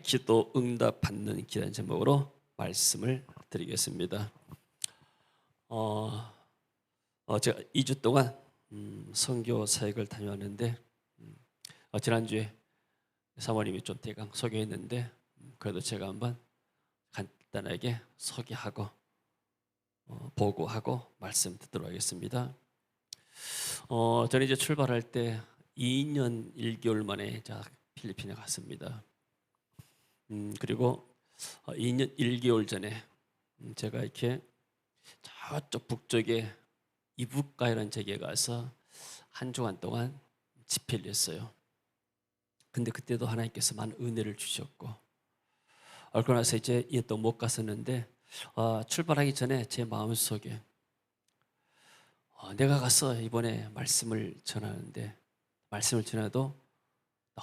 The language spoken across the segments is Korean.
기도 응답 받는 기도라는 제목으로 말씀을 드리겠습니다. 제가 2주 동안 선교 사역을 다녀왔는데 지난주에 사모님이 좀 대강 소개했는데 그래도 제가 한번 간단하게 소개하고 보고하고 말씀 듣도록 하겠습니다. 저는 이제 출발할 때 2년 1개월 만에 필리핀에 갔습니다. 그리고 2년 1개월 전에 제가 이렇게 저쪽 북쪽에 이북가이라는 지역에 가서 한 주간 동안 집회를 했어요. 근데 그때도 하나님께서 많은 은혜를 주셨고, 그러고 나서 이제 또 못 갔었는데 출발하기 전에 제 마음속에 내가 가서 이번에 말씀을 전하는데, 말씀을 전해도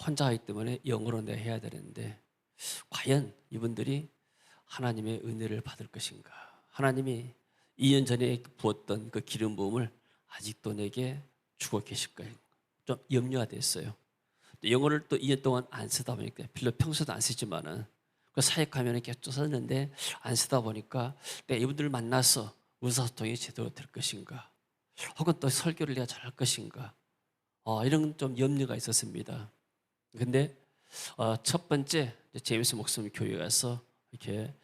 혼자 하기 때문에 영어로 내가 해야 되는데 과연 이분들이 하나님의 은혜를 받을 것인가, 하나님이 2년 전에 부었던 그 기름 부음을 아직도 내게 주고 계실까, 좀 염려가 됐어요. 영어를 또 2년 동안 안 쓰다 보니까, 별로 평소도 안 쓰지만은 그 사역하면 계속 썼는데 안 쓰다 보니까 내가 이분들을 만나서 의사소통이 제대로 될 것인가, 혹은 또 설교를 내가 잘할 것인가, 이런 좀 염려가 있었습니다. 근데 첫 번째 제임스 목사님 교회에 가서 이렇게,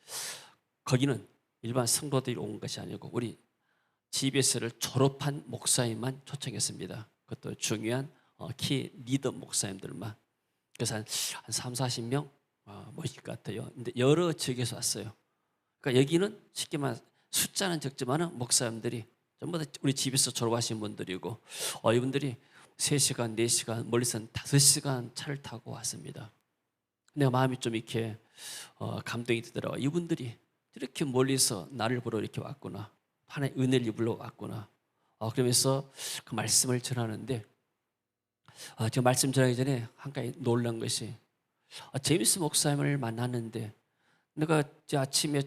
거기는 일반 성도들이 온 것이 아니고 우리 GBS를 졸업한 목사님만 초청했습니다. 그것도 중요한 키 리더 목사님들만. 그래서 한 3, 40명 모실 것 같아요. 근데 여러 지역에서 왔어요. 그러니까 여기는 쉽게 말해 숫자는 적지만 목사님들이 전부 다 우리 GBS 졸업하신 분들이고, 이분들이 3시간, 4시간, 멀리서는 5시간 차를 타고 왔습니다. 내가 마음이 좀 이렇게 감동이 되더라고요. 이분들이 이렇게 멀리서 나를 보러 이렇게 왔구나, 하나님의 은혜를 입으러 왔구나. 그러면서 그 말씀을 전하는데, 제가 말씀 전하기 전에 한 가지 놀란 것이, 제임스 목사님을 만났는데 내가 이제 아침에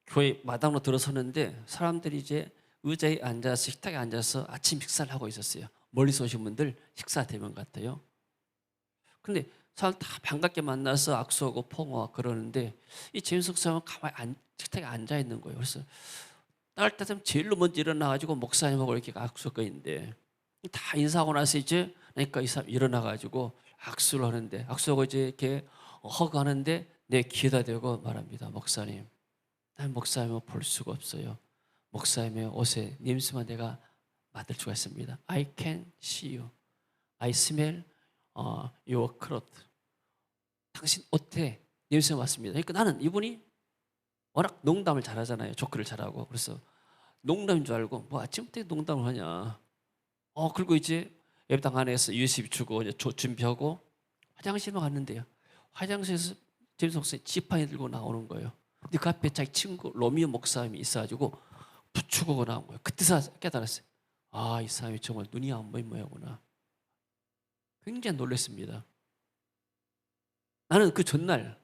교회 마당으로 들어서는데 사람들이 이제 의자에 앉아서, 식탁에 앉아서 아침 식사를 하고 있었어요. 멀리서 오신 분들 식사 대면 같아요. 근데 사람 다 반갑게 만나서 악수하고 포옹하고 그러는데 이 제임스 목사님은 가만히 식탁에 앉아 있는 거예요. 그래서 나갈 때 되면 제일로 먼저 일어나가지고 목사님하고 이렇게 악수하고 있는데, 다 인사하고 나서 이제, 그러니까 이 사람 일어나가지고 악수를 하는데, 악수하고 이제 이렇게 허그하는데 내 귀에다 대고 말합니다. 목사님, 난 목사님을 볼 수가 없어요. 목사님의 옷에 냄새만 내가 맡을 수가 있습니다. I can see you. I smell your cloth. 당신 옷에 냄새가 맡습니다. 그러니까 나는 이분이 워낙 농담을 잘하잖아요. 조크를 잘하고. 그래서 농담인 줄 알고, 뭐 아침부터 농담을 하냐. 그리고 이제 예배당 안에서 USB 주고 이제 준비하고 화장실만 갔는데요, 화장실에서 제임스 목사님 지팡이 들고 나오는 거예요. 근데 그 앞에 자기 친구 로미오 목사님이 있어가지고 부축하고 나온 거예요. 그때서 깨달았어요. 이 사람이 정말 눈이 안 보인 모양이구나. 굉장히 놀랐습니다. 나는 그 전날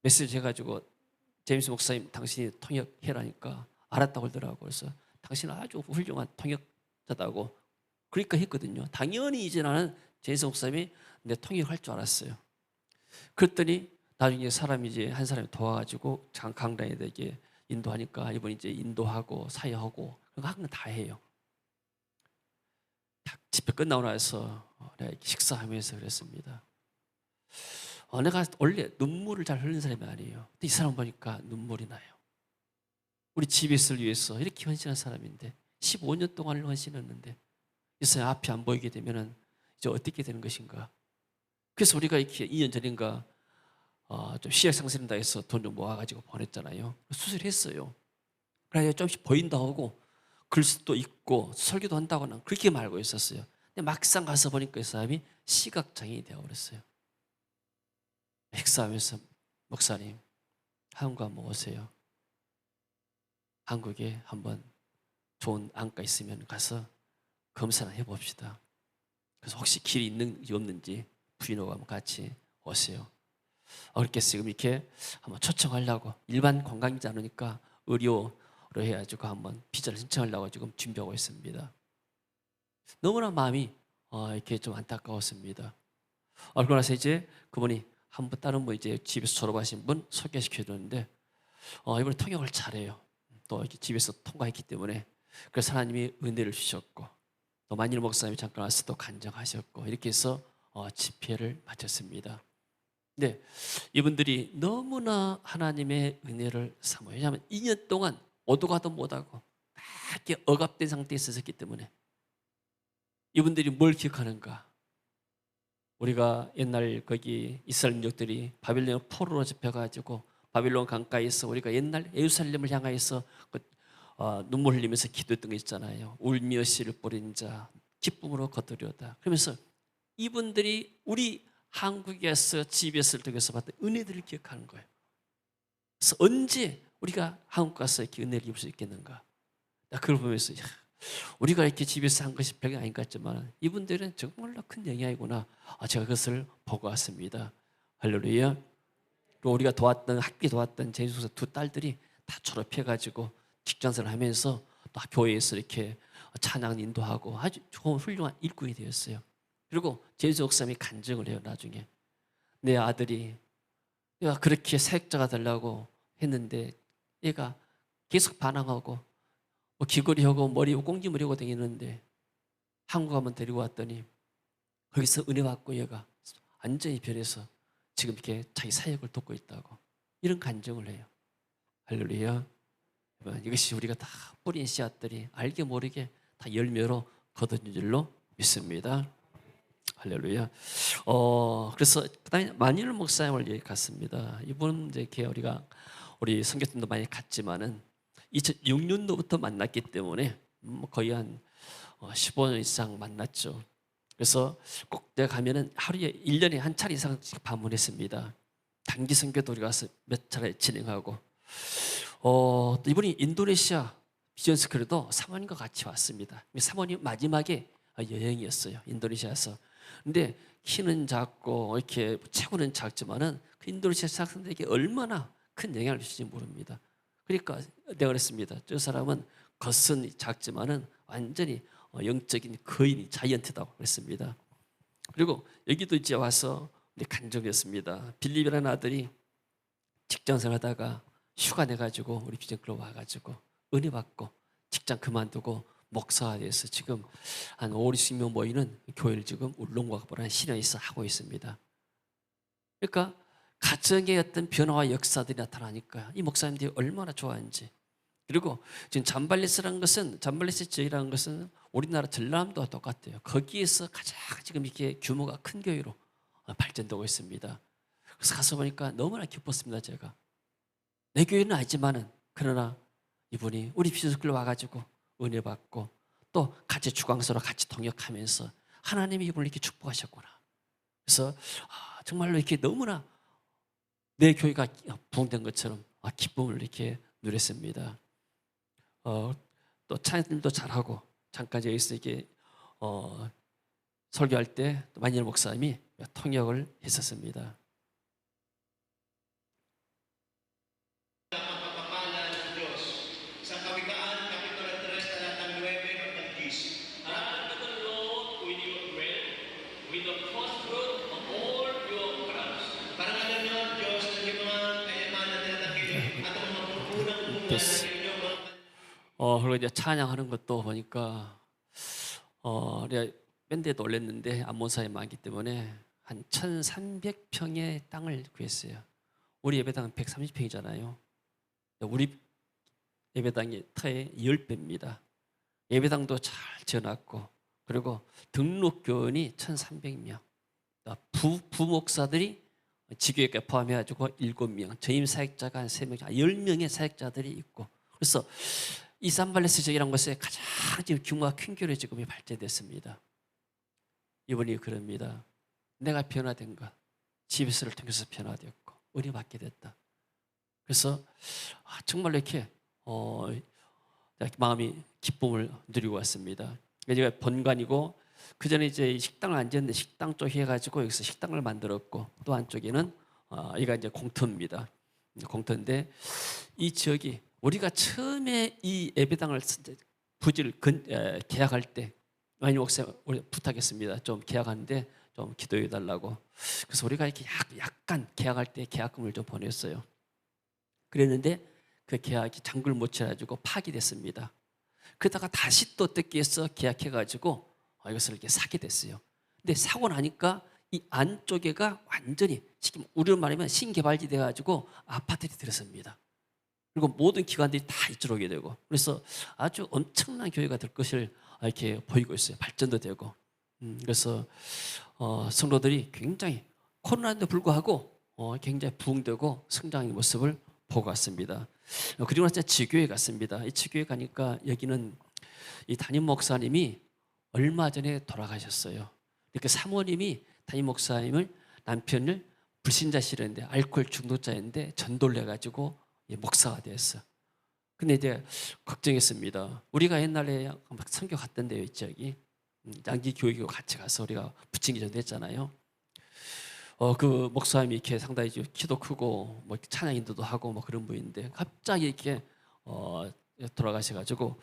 메시지 해가지고 제임스 목사님 당신이 통역해라니까 알았다고 그러더라고요. 그래서 당신은 아주 훌륭한 통역자다고 그러니까 했거든요. 당연히 이제 나는 제임스 목사님이 내 통역할 줄 알았어요. 그랬더니 나중에 사람이 이제 한 사람이 도와가지고 강단에 되게 인도하니까 이분이 이제 인도하고 사회하고 그거 한 건 다 해요. 딱 집회 끝나고 나서 내가 식사하면서 그랬습니다. 내가 원래 눈물을 잘 흘리는 사람이 아니에요. 근데 이 사람 보니까 눈물이 나요. 우리 GBS를 위해서 이렇게 헌신한 사람인데 15년 동안을 헌신했는데 이 사람 앞이 안 보이게 되면 이제 어떻게 되는 것인가. 그래서 우리가 이렇게 2년 전인가 좀 시력 상승한다 해서 돈 좀 모아가지고 보냈잖아요. 수술했어요. 그래야 조금씩 보인다 하고 글도 읽고 설교도 한다고는 그렇게 알고 있었어요. 근데 막상 가서 보니까 이 사람이 시각장애인이 되어버렸어요. 식사하면서 목사님, 한국 한번 오세요. 한국에 한번 좋은 안과 있으면 가서 검사나 해봅시다. 그래서 혹시 길이 있는지 없는지 부인하고 한번 같이 오세요. 그렇게 지금 이렇게 한번 초청하려고, 일반 관광이지 않으니까 의료로 해가지고 한번 비자를 신청하려고 지금 준비하고 있습니다. 너무나 마음이 이렇게 좀 안타까웠습니다. 그러고 나서 이제 그분이 한 분 다른 분 이제 집에서 졸업하신 분 소개시켜 줬는데 이분이 통역을 잘해요. 또 이렇게 집에서 통과했기 때문에 그래서 하나님이 은혜를 주셨고 또 만일 목사님이 잠깐 와서 또 간증하셨고 이렇게 해서 집회를 마쳤습니다. 근데 이분들이 너무나 하나님의 은혜를 사모해요. 왜냐하면 2년 동안 오도 가도 못하고 다 이렇게 억압된 상태에 있었기 때문에 이분들이 뭘 기억하는가? 우리가 옛날 거기 이스라엘 민족들이 바빌론 포로로 잡혀가지고 바빌론 강가에서 우리가 옛날 예루살렘을 향하여서 눈물 흘리면서 기도했던 거 있잖아요. 울며 씨를 뿌린 자 기쁨으로 거두려다. 그러면서 이분들이 우리 한국에서 집에서 통해서 받은 은혜들을 기억하는 거예요. 그래서 언제 우리가 한국 가서 이렇게 은혜를 입을 수 있겠는가? 나 그걸 보면서 우리가 이렇게 집에서 한 것이 별게 아닌 것 같지만 이분들은 정말로 큰 영향이구나. 제가 그것을 보고 왔습니다. 할렐루야. 그리고 우리가 도왔던 학비 도왔던 제주도에서 두 딸들이 다 졸업해가지고 직장생활 하면서 또 교회에서 이렇게 찬양 인도하고 아주 좋은 훌륭한 일꾼이 되었어요. 그리고 제주 목사님이 간증을 해요. 나중에 내 아들이 내가 그렇게 사역자가 되려고 했는데 얘가 계속 반항하고 귀걸이하고 머리 꽁지머리하고 다니는데 한국 한번 데리고 왔더니 거기서 은혜 받고 얘가 완전히 변해서 지금 이렇게 자기 사역을 돕고 있다고 이런 간증을 해요. 할렐루야. 이것이 우리가 다 뿌린 씨앗들이 알게 모르게 다 열매로 거둔 줄로 믿습니다. 할렐루야. 그래서 그다음에 만일 목사님을 여기 갔습니다. 이분 이제 우리 선교팀도 많이 갔지만은 2006년도부터 만났기 때문에 거의 한 15년 이상 만났죠. 그래서 꼭 내가 가면은 하루에 1년에 한 차례 이상 방문했습니다. 단기 선교도 우리 가서 몇 차례 진행하고 또 이분이 인도네시아 비전스쿨에도 사모님과 같이 왔습니다. 사모님 마지막에 여행이었어요. 인도네시아에서. 근데 키는 작고 이렇게 체구는 작지만은 그 인도네시아 학생들에게 얼마나 큰 영향을 주실지 모릅니다. 그러니까 내가 그랬습니다. 저 사람은 겉은 작지만은 완전히 영적인 거인이 자이언트다고 그랬습니다. 그리고 여기도 이제 와서 간증했습니다. 빌립이라는 아들이 직장생활하다가 휴가 내가지고 우리 비전클럽 와가지고 은혜 받고 직장 그만두고 목사가 돼서 지금 한 5, 60명 모이는 교회를 지금 울릉과보라는 시내에서 하고 있습니다. 그러니까 가정의 어떤 변화와 역사들이 나타나니까 이 목사님들이 얼마나 좋아하는지. 그리고 지금 잠발레스라는 것은 우리나라 전람도와 똑같아요. 거기에서 가장 지금 이렇게 규모가 큰 교회로 발전되고 있습니다. 그래서 가서 보니까 너무나 기뻤습니다. 제가 내 교회는 아니지만은 그러나 이분이 우리 비전스쿨로 와가지고 은혜 받고 또 같이 주광서로 같이 동역하면서 하나님이 이분을 이렇게 축복하셨구나. 그래서 정말로 이렇게 너무나 내 교회가 부흥된 것처럼 기쁨을 이렇게 누렸습니다. 또 찬양도 잘하고 잠깐 여기서 이렇게 설교할 때 만일 목사님이 통역을 했었습니다. 그리고 이제 찬양하는 것도 보니까 우리가 밴드에도 올렸는데 안몬사에 많기 때문에 한 1,300평의 땅을 구했어요. 우리 예배당은 130평이잖아요. 우리 예배당이 터의 10배입니다. 예배당도 잘 지어놨고 그리고 등록 교원이 1,300명, 부목사들이 지교회까지 포함해가지고 7명, 전임 사역자가 한 3명, 10명의 사역자들이 있고 그래서 이 산발레스 지역이라는 것에 가장 지금 규모가 큰 교회 지금이 발전됐습니다. 이분이 그럽니다. 내가 변화된 것, 집에서를 통해서 변화되었고 은혜 받게 됐다. 그래서 정말로 이렇게 마음이 기쁨을 누리고 왔습니다. 제가 본관이고 그 전에 이제 식당을 앉았는데 식당 쪽 해가지고 여기서 식당을 만들었고 또 한쪽에는 이가 이제 공터입니다. 공터인데 이 지역이 우리가 처음에 이 예배당을 부지를 계약할 때 많이 목사 우리 부탁했습니다. 좀 계약하는데 좀 기도해 달라고. 그래서 우리가 이렇게 약간 계약할 때 계약금을 좀 보냈어요. 그랬는데 그 계약이 장글 못 쳐가지고 파기됐습니다. 그러다가 다시 또 뜯기해서 계약해가지고 이것을 이렇게 사게 됐어요. 근데 사고 나니까 이 안쪽에가 완전히 지금 우리로 말하면 신개발지 돼가지고 아파트들이 들었습니다. 그리고 모든 기관들이 다 이쪽으로 오게 되고, 그래서 아주 엄청난 교회가 될 것을 이렇게 보이고 있어요. 발전도 되고. 그래서 성도들이 굉장히 코로나에도 불구하고 굉장히 부흥되고 성장의 모습을 보고 왔습니다. 그리고 나서 지교회 갔습니다. 이 지교회 가니까 여기는 이 담임 목사님이 얼마 전에 돌아가셨어요. 그 사모님이 담임 목사님을 남편을 불신자시는데 알코올 중독자인데 전도를 해가지고 목사가 되었어. 근데 이제 걱정했습니다. 우리가 옛날에 막 선교 갔던데요, 저기 양지 교육이고 같이 가서 우리가 부침기 전도했잖아요. 그 목사님이 이렇게 상당히 키도 크고 뭐 찬양 인도도 하고 뭐 그런 분인데 갑자기 이렇게 돌아가셔가지고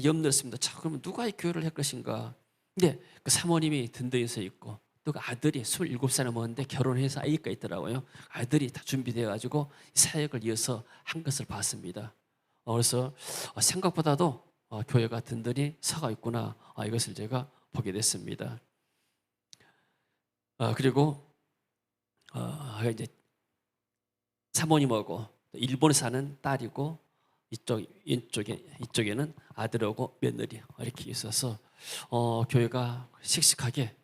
염려했습니다. 자, 그러면 누가 이 교회를 할 것인가? 근데 그 사모님이 든든히 서 있고 또 그 아들이 27살을 먹었는데 결혼해서 아이가 있더라고요. 아들이 다 준비되어가지고 사역을 이어서 한 것을 봤습니다. 그래서 생각보다도 교회가 든든히 서가 있구나, 이것을 제가 보게 됐습니다. 그리고 이제 사모님하고 일본에 사는 딸이고 이쪽에는 아들하고 며느리 이렇게 있어서 교회가 씩씩하게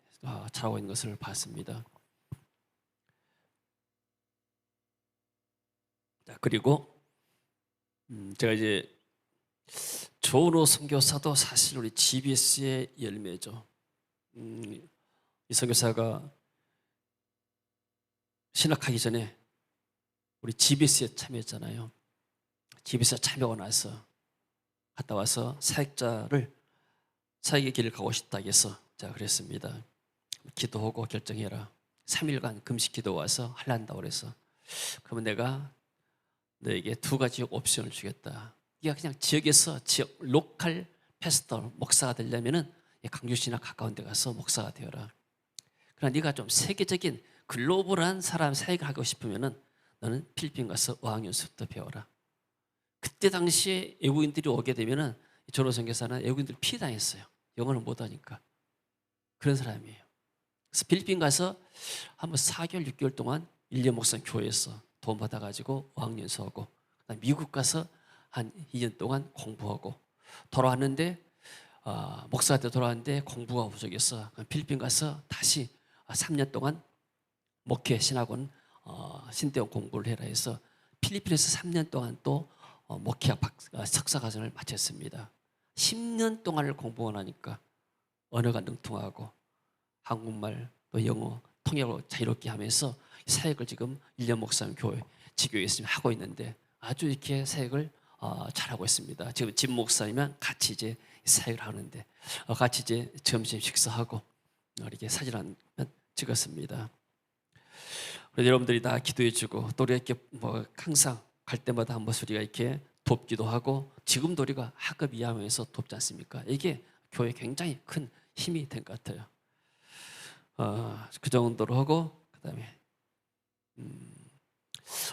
자라고 있는 것을 봤습니다. 자, 그리고 제가 이제 조은호 선교사도 사실 우리 GBS의 열매죠. 이 선교사가 신학하기 전에 우리 GBS에 참여했잖아요. GBS에 참여하고 나서 갔다 와서 사역의 길을 가고 싶다 해서 제가 그랬습니다. 기도하고 결정해라. 3일간 금식 기도 와서 하려한다고 그래서, 그러면 내가 너에게 2가지 옵션을 주겠다. 네가 그냥 지역에서 로컬 패스터 목사가 되려면은 강주시나 가까운 데 가서 목사가 되어라. 그러나 네가 좀 세계적인 글로벌한 사람 사역을 하고 싶으면은 너는 필리핀 가서 어학연수부터 배워라. 그때 당시에 외국인들이 오게 되면은 조로 선교사는 외국인들 피해당했어요. 영어를 못하니까. 그런 사람이에요. 그래서 필리핀 가서 한번 4개월, 6개월 동안 1년 목사님 교회에서 돈 받아가지고 어학연수하고, 그다음 미국 가서 한 2년 동안 공부하고 돌아왔는데 목사한테 돌아왔는데 공부가 부족해서 필리핀 가서 다시 3년 동안 목회 신학원 신대원 공부를 해라 해서 필리핀에서 3년 동안 또 목회학 석사과정을 마쳤습니다. 10년 동안을 공부하고 나니까 언어가 능통하고 한국말 또 영어 통역으로 자유롭게 하면서 사역을 지금 1년 목사님 교회 지교에 있으면 하고 있는데 아주 이렇게 사역을 잘하고 있습니다. 지금 집 목사님이랑 같이 이제 사역을 하는데 같이 이제 점심 식사하고 이렇게 사진 한 편 찍었습니다. 여러분들이 다 기도해주고 또 이렇게 뭐 항상 갈 때마다 한 번씩 우리가 이렇게 돕기도 하고 지금도 우리가 학급 이하면서 돕지 않습니까? 이게 교회에 굉장히 큰 힘이 된 것 같아요. 그 정도로 하고 그다음에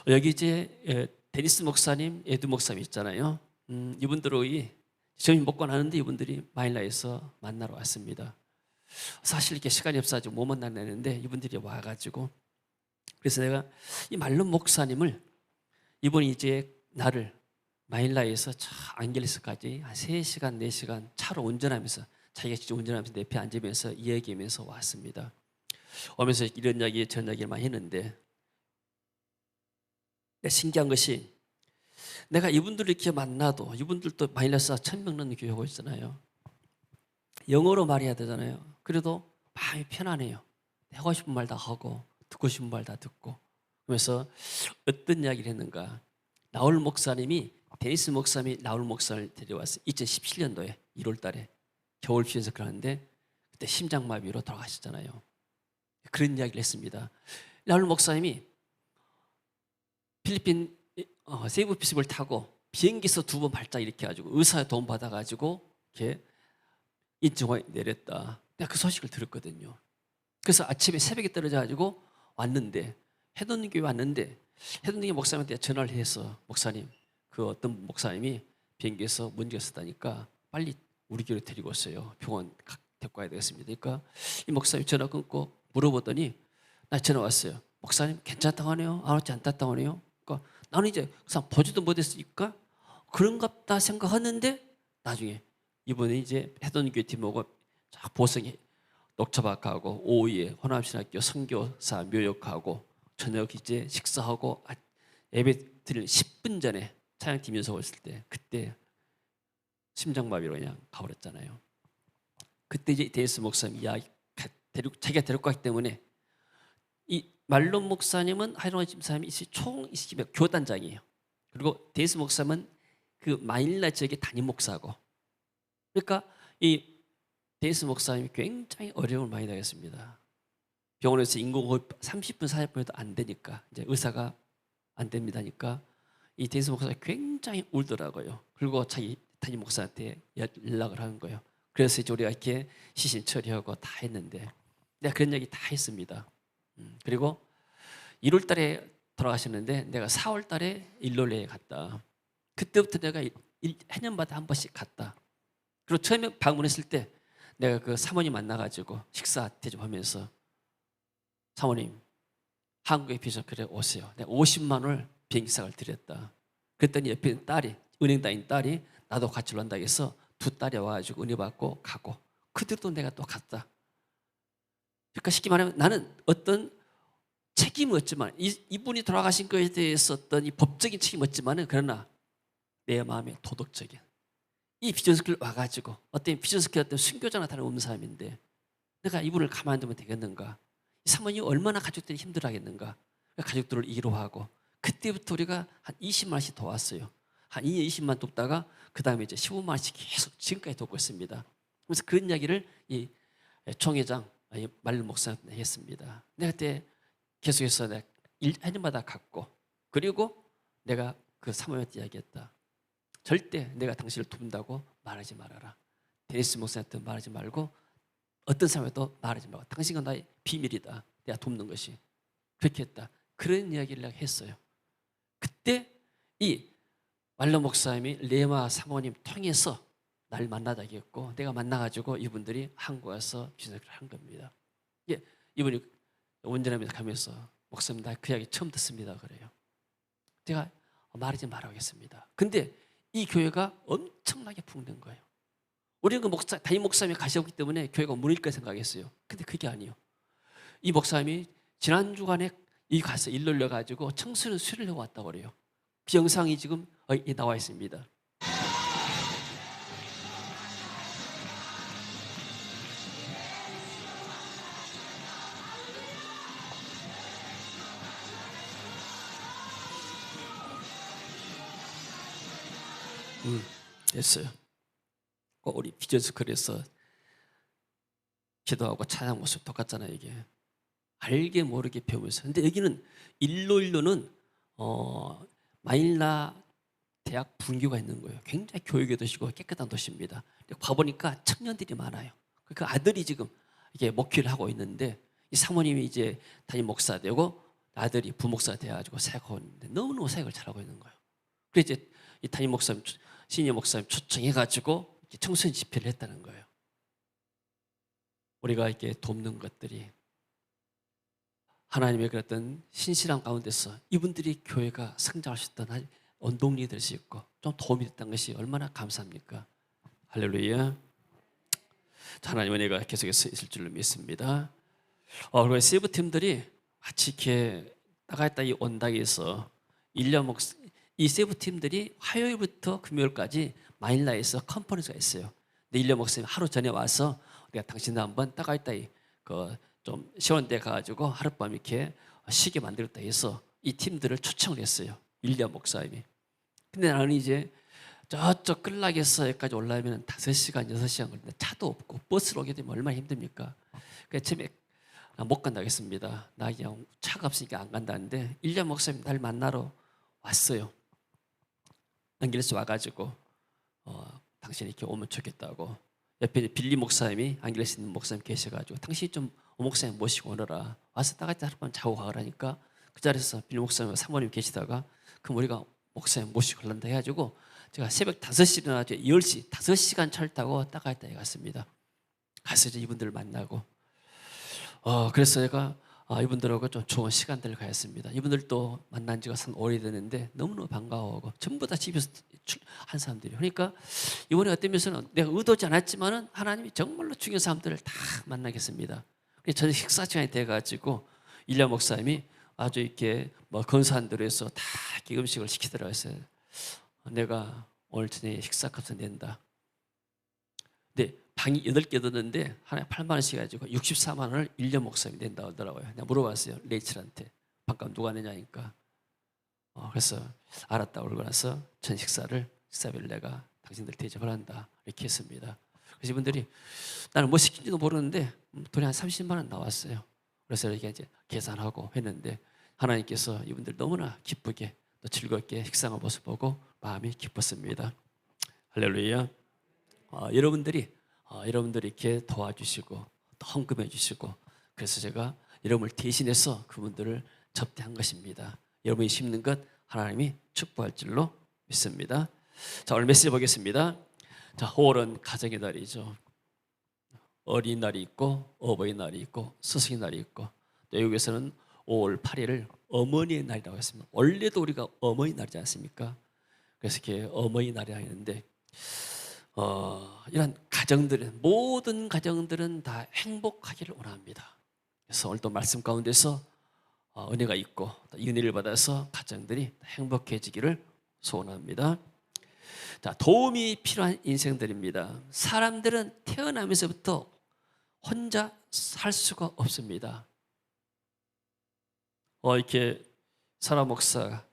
여기 이제 데니스 목사님, 에드 목사님 있잖아요. 이분들의 점심 먹고 나는데 이분들이 마닐라에서 만나러 왔습니다. 사실 이렇게 시간이 없어가지고 못 만나는데 이분들이 와가지고, 그래서 내가 이 말론 목사님을 이분이 이제 나를 마닐라에서 안겔리스까지 한 3시간, 4시간 차로 운전하면서 자기가 직접 운전하면서 내 옆에 앉으면서 이야기하면서 왔습니다. 오면서 이런 이야기 저런 이야기를 많이 했는데 신기한 것이 내가 이분들을 이렇게 만나도 이분들도 마닐라에서 1000명 넘는 교회하고 있잖아요. 영어로 말해야 되잖아요. 그래도 마음이 편안해요. 하고 싶은 말 다 하고 듣고 싶은 말 다 듣고. 그래서 어떤 이야기를 했는가. 나울 목사님이 데니스 목사님이 나울 목사를 데려왔어요. 2017년도에 1월 달에 겨울 휴에서 그러는데 그때 심장마비로 돌아가셨잖아요. 그런 이야기를 했습니다. 나울 목사님이 필리핀 세이브 피스를 타고 비행기에서 2번 발작 일으켜가지고 의사의 도움 받아가지고 이렇게 인증호에 내렸다. 내가 그 소식을 들었거든요. 그래서 아침에 새벽에 떨어져가지고 왔는데, 해돈교회 왔는데, 해돈교회 목사님한테 전화를 해서, 목사님, 그 어떤 목사님이 비행기에서 문제가 있었다니까 빨리 우리 교회로 데리고 왔어요. 병원 데리고 가야 되겠습니다. 그러니까 이 목사님 전화 끊고 물어보더니, 나 전화 왔어요. 목사님 괜찮다고 하네요? 아무렇지 않다고 하네요? 그러니까 나는 이제 그 사람 보지도 못했으니까 그런갑다 생각하는데, 나중에 이번에 이제 해돈교회 팀하고 쫙 보성이 녹차박하고 오후에 호남신학교 선교사 묘역하고 저녁 이제 식사하고 예배 드리는 10분 전에 찬양팀 연습을 했을 때, 그때 심장마비로 그냥 가버렸잖아요. 그때 이제 데이스 목사님 자기가 데리고 갔기 때문에, 이 말론 목사님은 하이로나 집사님이 총 교단장이에요. 그리고 데이스 목사님은 그 마닐라 지역의 담임 목사고, 그러니까 이 데이스 목사님이 굉장히 어려움을 많이 당했습니다. 병원에서 인공호흡 30분 40분에도 안 되니까, 이제 의사가 안 됩니다니까 이 데이스 목사가 굉장히 울더라고요. 그리고 자기 담임 목사한테 연락을 하는 거예요. 그래서 이제 우리가 이렇게 시신 처리하고 다 했는데, 내가 그런 얘기 다 했습니다. 그리고 1월 달에 돌아가셨는데 내가 4월 달에 일롤레에 갔다. 그때부터 내가 해년마다 한 번씩 갔다. 그리고 처음에 방문했을 때 내가 그 사모님 만나가지고 식사 대접하면서, 사모님 한국에 비서클에 오세요. 내가 50만 원을 비행기상을 드렸다. 그랬더니 옆에 있는 딸이, 은행 다닌 딸이 나도 같이 온다 해서 두 딸이 와가지고 은혜 받고 가고, 그들도 내가 또 갔다. 그러니까 쉽게 말하면 나는 어떤 책임은 없지만, 이분이 돌아가신 것에 대해서 어떤 이 법적인 책임은 없지만은, 그러나 내 마음에 도덕적인 이 비전스쿨 와가지고 어떤 비전스쿨 어떤 순교자나 다름없는 사람인데 내가 이분을 가만두면 되겠는가? 이 사모님이 얼마나 가족들이 힘들어하겠는가? 가족들을 위로하고, 그때부터 우리가 한 20만 원씩 도왔어요. 한 2년 20만 돕다가 그 다음에 이제 15만 원씩 계속 지금까지 돕고 있습니다. 그래서 그런 이야기를 이 총회장 말론 목사한테 했습니다. 내가 그때 계속해서 내가 1년마다 갔고, 그리고 내가 그 사모님한테 이야기했다. 절대 내가 당신을 돕는다고 말하지 말아라. 데니스 목사한테 말하지 말고 어떤 사람에도 말하지 말고, 당신과 나의 비밀이다. 내가 돕는 것이. 그렇게 했다. 그런 이야기를 내가 했어요. 그때 이 말론 목사님이 레마 사모님 통해서 날 만나자고 했고, 내가 만나가지고 이분들이 한국 와서 비전을 한 겁니다. 예, 이분이 운전하면서 가면서, 목사님 나 그 이야기 처음 듣습니다 그래요. 제가 말하지 말라고 했습니다. 근데 이 교회가 엄청나게 풍된 거예요. 우리는 그 담임 목사님이 가셨기 때문에 교회가 무너질 까 생각했어요. 근데 그게 아니에요. 이 목사님이 지난 주간에 이 가서 일 놀려가지고 청소년 수련을 하고 왔다고 그래요. 그 영상이 지금 나와 있습니다. 됐어요. 우리 비전스쿨에서 기도하고 찬양 모습 똑같잖아요. 이게 알게 모르게 배우면서. 근데 여기는 일로일로는 마닐라 대학 분교가 있는 거예요. 굉장히 교육의 도시고 깨끗한 도시입니다. 가보니까 청년들이 많아요. 그 아들이 지금 이게 목회를 하고 있는데, 이 사모님이 이제 담임 목사 되고 아들이 부목사 돼가지고 사역하고 있는데 너무너무 사역을 잘하고 있는 거예요. 그래서 이제 이 담임 목사님, 시니어 목사님 초청해가지고 청소년 집회를 했다는 거예요. 우리가 이렇게 돕는 것들이 하나님의 그랬던 신실한 가운데서 이분들이 교회가 성장할 수 있던 원동력이 될 수 있고 좀 도움이 됐다는 것이 얼마나 감사합니까? 할렐루야. 하나님 은혜가 계속해서 있을 줄로 믿습니다. 그리고 세부팀들이 같이 이렇게 나가있다 이 온당에서 이 세부팀들이 화요일부터 금요일까지 마닐라에서 컨퍼런스가 있어요. 근데 일련 목사님 하루 전에 와서 우리가 당신도 한번 나가있다 좀 시원한 데 가가지고 하룻밤 이렇게 쉬게 만들었다 해서 이 팀들을 초청을 했어요. 일련 목사님이. 근데 나는 이제 저쪽 끌락에서 여기까지 올라오면 5시간, 6시간 걸리는데 차도 없고 버스로 오게 되면 얼마나 힘듭니까? 그래서 처음에 못 간다고 했습니다. 나 그냥 차가 없으니까 안 간다는데 일련 목사님 날 만나러 왔어요. 안길에서 와가지고 당신이 이렇게 오면 좋겠다고. 옆에 빌리 목사님이 안길에서 있는 목사님 계셔가지고 당신이 좀 목사님 모시고 오너라. 와서 다 같이 하룻밤 자고 가라니까 그 자리에서 빌 목사님, 사모님 계시다가 그럼 우리가 목사님 모시고 갈란다 해가지고 제가 새벽 5시 일어나서 10시 5시간 차를 타고 따가있다에 갔습니다. 가서 이제 이분들을 만나고 그래서 제가 이분들하고 좀 좋은 시간들을 가졌습니다. 이분들도 만난 지가 참 오래됐는데 너무너무 반가워하고 전부 다 집에서 한 사람들이. 그러니까 이번에 어떤 면에서는 내가 의도하지 않았지만은 하나님이 정말로 중요한 사람들을 다 만나겠습니다. 저는 식사 시간이 돼가지고 일야 목사님이 아주 이렇게 뭐 건사한 대로 해서 다 이렇게 음식을 시키더라고요. 그래서 내가 오늘 저녁에 식사값을 낸다. 근데 방이 8개 뒀는데 하나에 8만 원씩 가지고 64만 원을 1년 목사님이 낸다고 하더라고요. 내가 물어봤어요. 레이첼한테. 밥값 누가 내냐니까. 그래서 알았다 그러고 나서 전 식사비를 내가 당신들 대접을 한다. 이렇게 했습니다. 그래서 이분들이 나는 뭐 시킨지도 모르는데 돈이 한 30만 원 나왔어요. 그래서 이렇게 이제 계산하고 했는데 하나님께서 이분들 너무나 기쁘게 또 즐겁게 식사하는 모습 보고 마음이 기뻤습니다. 할렐루야. 여러분들이 이렇게 도와주시고 또 헌금해 주시고 그래서 제가 여러분을 대신해서 그분들을 접대한 것입니다. 여러분이 심는 것 하나님이 축복할 줄로 믿습니다. 자, 오늘 메시지 보겠습니다. 자, 5월은 가정의 달이죠. 어린이날이 있고 어버이날이 있고 스승의 날이 있고 또 외국에서는 5월 8일을 어머니의 날이라고 했습니다. 원래도 우리가 어머니날이지 않습니까? 그래서 이렇게 어머니날이 있는데 이런 가정들은 모든 가정들은 다 행복하기를 원합니다. 그래서 오늘 또 말씀 가운데서 은혜가 있고 또 이 은혜를 받아서 가정들이 행복해지기를 소원합니다. 자, 도움이 필요한 인생들입니다. 사람들은 태어나면서부터 혼자 살 수가 없습니다. 이렇게 사라 목사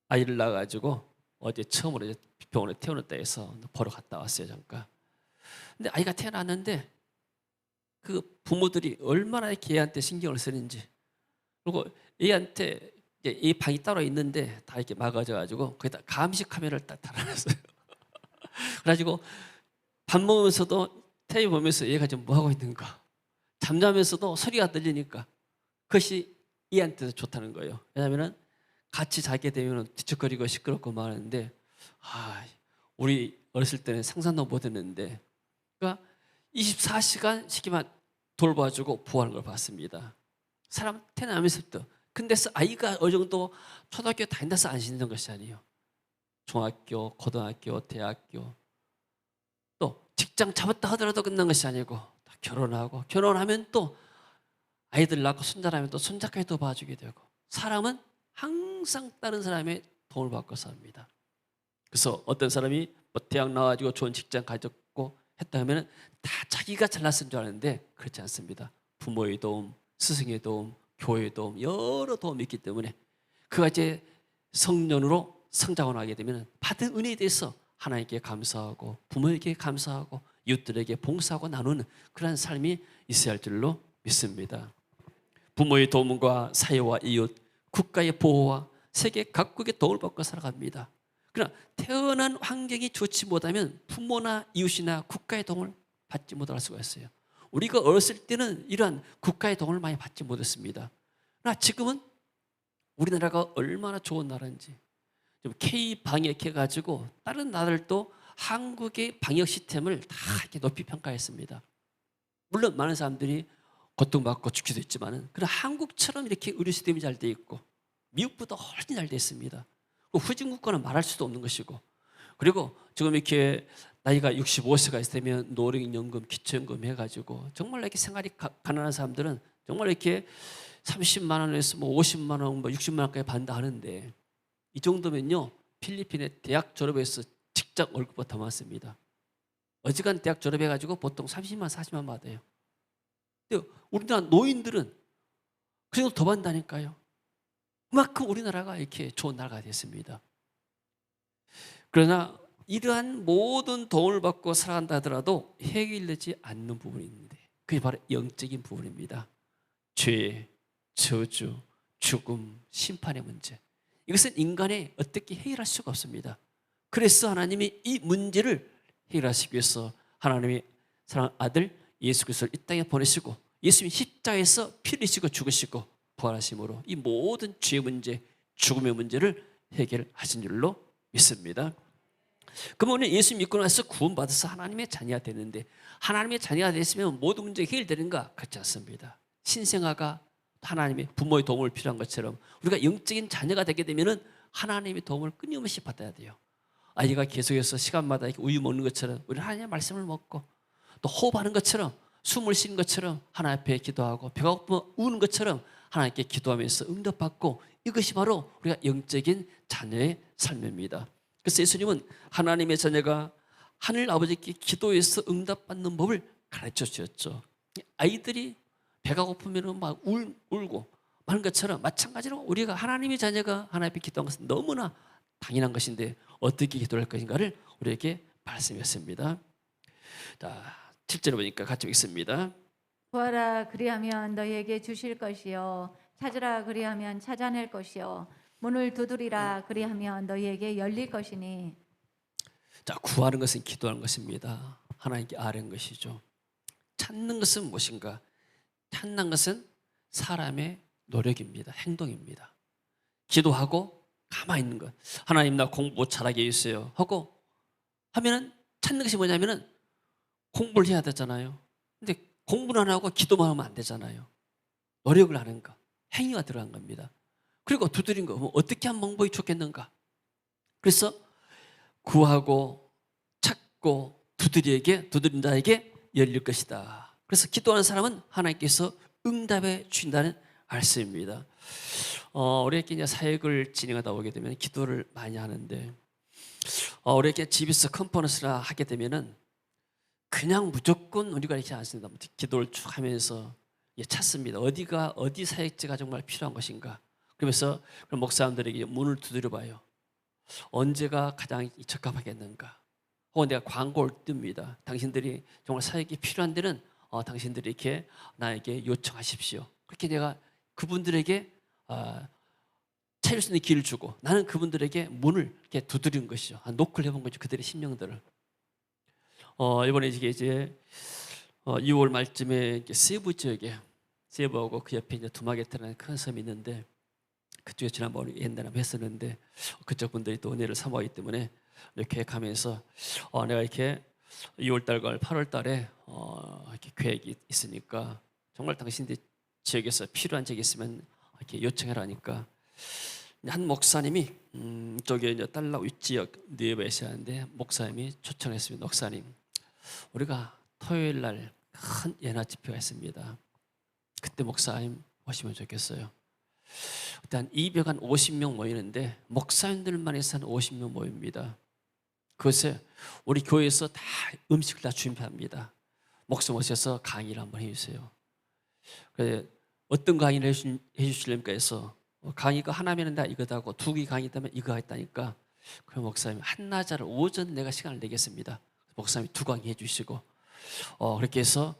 아이를 낳아가지고 어제 처음으로 이제 병원에 태어났다 해서 보러 갔다 왔어요, 잠깐. 근데 아이가 태어났는데 그 부모들이 얼마나 이렇게 애한테 신경을 쓰는지, 그리고 애한테 이 방이 따로 있는데 다 이렇게 막아져가지고 거기다 감시 카메라를 딱 달아놨어요. 그래가지고 밥 먹으면서도 TV 보면서 얘가 지금 뭐 하고 있는가, 잠자면서도 소리가 들리니까 그것이 얘한테도 좋다는 거예요. 왜냐하면 같이 자게 되면 뒤척거리고 시끄럽고 말하는데 우리 어렸을 때는 상상도 못했는데 그러니까 24시간 시기만 돌봐주고 보호하는 걸 봤습니다. 사람 태어나면서부터. 근데 아이가 어느 정도 초등학교 다닌다서 안 신는 것이 아니에요. 중학교, 고등학교, 대학교 또 직장 잡았다 하더라도 끝난 것이 아니고 결혼하고 결혼하면 또 아이들 낳고 손자라면 또 손자까지 또 봐주게 되고 사람은 항상 다른 사람의 도움을 받고 삽니다. 그래서 어떤 사람이 대학 나와가지고 좋은 직장 가졌고 했다 하면 다 자기가 잘났은 줄 아는데 그렇지 않습니다. 부모의 도움, 스승의 도움, 교회의 도움, 여러 도움이 있기 때문에 그가 이제 성년으로 성장을 하게 되면 받은 은혜에 대해서 하나님께 감사하고 부모에게 감사하고 이웃들에게 봉사하고 나누는 그런 삶이 있어야 할 줄로 믿습니다. 부모의 도움과 사회와 이웃, 국가의 보호와 세계 각국의 도움을 받고 살아갑니다. 그러나 태어난 환경이 좋지 못하면 부모나 이웃이나 국가의 도움을 받지 못할 수가 있어요. 우리가 어렸을 때는 이러한 국가의 도움을 많이 받지 못했습니다. 그러나 지금은 우리나라가 얼마나 좋은 나라인지 좀 K-방역해가지고 다른 나라들도 한국의 방역 시스템을 다 이렇게 높이 평가했습니다. 물론 많은 사람들이 고통받고 죽기도 있지만은 그러나 한국처럼 이렇게 의료 시스템이 잘 돼 있고 미국보다 훨씬 잘 돼 있습니다. 후진국가는 말할 수도 없는 것이고 그리고 지금 이렇게 나이가 65세가 있으면 노령연금, 기초연금 해가지고 정말 이렇게 생활이 가난한 사람들은 정말 이렇게 30만 원에서 뭐 50만 원, 뭐 60만 원까지 받는다 하는데 이 정도면요 필리핀의 대학 졸업해서 직장 월급보다 더 많습니다. 어지간 대학 졸업해가지고 보통 30만, 40만 받아요. 근데 우리나라 노인들은 그 정도 더 받는다니까요. 그만큼 우리나라가 이렇게 좋은 나라가 됐습니다. 그러나 이러한 모든 도움을 받고 살아간다 하더라도 해결되지 않는 부분이 있는데 그게 바로 영적인 부분입니다. 죄, 저주, 죽음, 심판의 문제. 이것은 인간이 어떻게 해결할 수가 없습니다. 그래서 하나님이 이 문제를 해결하시기 위해서 하나님의 사랑하는 아들 예수 그리스도를 이 땅에 보내시고 예수님 십자가에서 피 흘리시고 죽으시고 부활하심으로 이 모든 죄의 문제, 죽음의 문제를 해결하신 줄로 믿습니다. 그러면 예수 믿고 나서 구원받아서 하나님의 자녀가 되는데, 하나님의 자녀가 됐으면 모든 문제가 해결되는가? 그렇지 않습니다. 신생아가 하나님의 부모의 도움을 필요한 것처럼 우리가 영적인 자녀가 되게 되면 하나님의 도움을 끊임없이 받아야 돼요. 아이가 계속해서 시간마다 이렇게 우유 먹는 것처럼 우리는 하나님의 말씀을 먹고, 또 호흡하는 것처럼, 숨을 쉬는 것처럼 하나님 앞에 기도하고, 배가 고프면 우는 것처럼 하나님께 기도하면서 응답받고, 이것이 바로 우리가 영적인 자녀의 삶입니다. 그래서 예수님은 하나님의 자녀가 하늘 아버지께 기도해서 응답받는 법을 가르쳐 주셨죠. 아이들이 배가 고프면 막 울고 하는 것처럼 마찬가지로 우리가 하나님의 자녀가 하나님 앞에 기도한 것은 너무나 당연한 것인데 어떻게 기도할 것인가를 우리에게 말씀했습니다. 자, 7절에 보니까 같이 읽습니다. 구하라 그리하면 너희에게 주실 것이요 찾으라 그리하면 찾아낼 것이요 문을 두드리라 그리하면 너희에게 열릴 것이니. 자, 구하는 것은 기도하는 것입니다. 하나님께 아뢰는 것이죠. 찾는 것은 무엇인가? 찾는 것은 사람의 노력입니다. 행동입니다. 기도하고 가만히 있는 것. 하나님 나 공부 잘하게 해주세요 하고 하면은 찾는 것이 뭐냐면은 공부를 해야 되잖아요. 근데 공부를 안 하고 기도만 하면 안 되잖아요. 노력을 하는 것, 행위가 들어간 겁니다. 그리고 두드린 거, 어떻게 하면 방법이 좋겠는가? 그래서 구하고 찾고 두드린 자에게 열릴 것이다. 그래서 기도하는 사람은 하나님께서 응답해 주신다는 말씀입니다. 우리에게 이제 사역을 진행하다 오게 되면 기도를 많이 하는데, 우리에게 집에서 컨퍼런스나 하게 되면은 그냥 무조건 우리가 이렇게 안 씁니다. 기도를 쭉 하면서 찾습니다. 어디 사역지가 정말 필요한 것인가? 그러면서 목사님들에게 문을 두드려 봐요. 언제가 가장 적합하겠는가? 혹은 내가 광고를 뜹니다. 당신들이 정말 사역이 필요한 데는 당신들이 이렇게 나에게 요청하십시오. 그렇게 내가 그분들에게 찾을 수 있는 길을 주고, 나는 그분들에게 문을 이렇게 두드리는 것이죠. 노크를 해본 거죠. 그들의 심령들을. 이번에 이제 6월 말쯤에 세부 지역에, 세부하고 그 옆에 이제 두마게트라는 큰 섬이 있는데, 그쪽에 지난번에 옛날에 한번 했었는데 그쪽 분들이 또 은혜를 사모하기 때문에 이렇게 가면서 내가 이렇게 6월 달과 8월 달에 이렇게 계획이 있으니까 정말 당신들 지역에서 필요한 적이 있으면 이렇게 요청해라니까, 한 목사님이 저기 이제 달라 윗지역 느에베시아인데 목사님이 초청했습니다. 목사님, 우리가 토요일 날 큰 예나 집회가 있습니다. 그때 목사님 오시면 좋겠어요. 그때 한 250명 모이는데 목사님들만 해서 한 50명 모입니다. 그것에 우리 교회에서 다 음식을 다 준비합니다. 목사 오셔서 강의를 한번 해주세요. 그래, 어떤 강의를 해주시려니까 해서 강의가 하나면 다 이거다 하고 두 개 강의다면 이거 했다니까, 그 목사님이 한나절 오전 내가 시간을 내겠습니다. 목사님이 두 강의 해주시고 그렇게 해서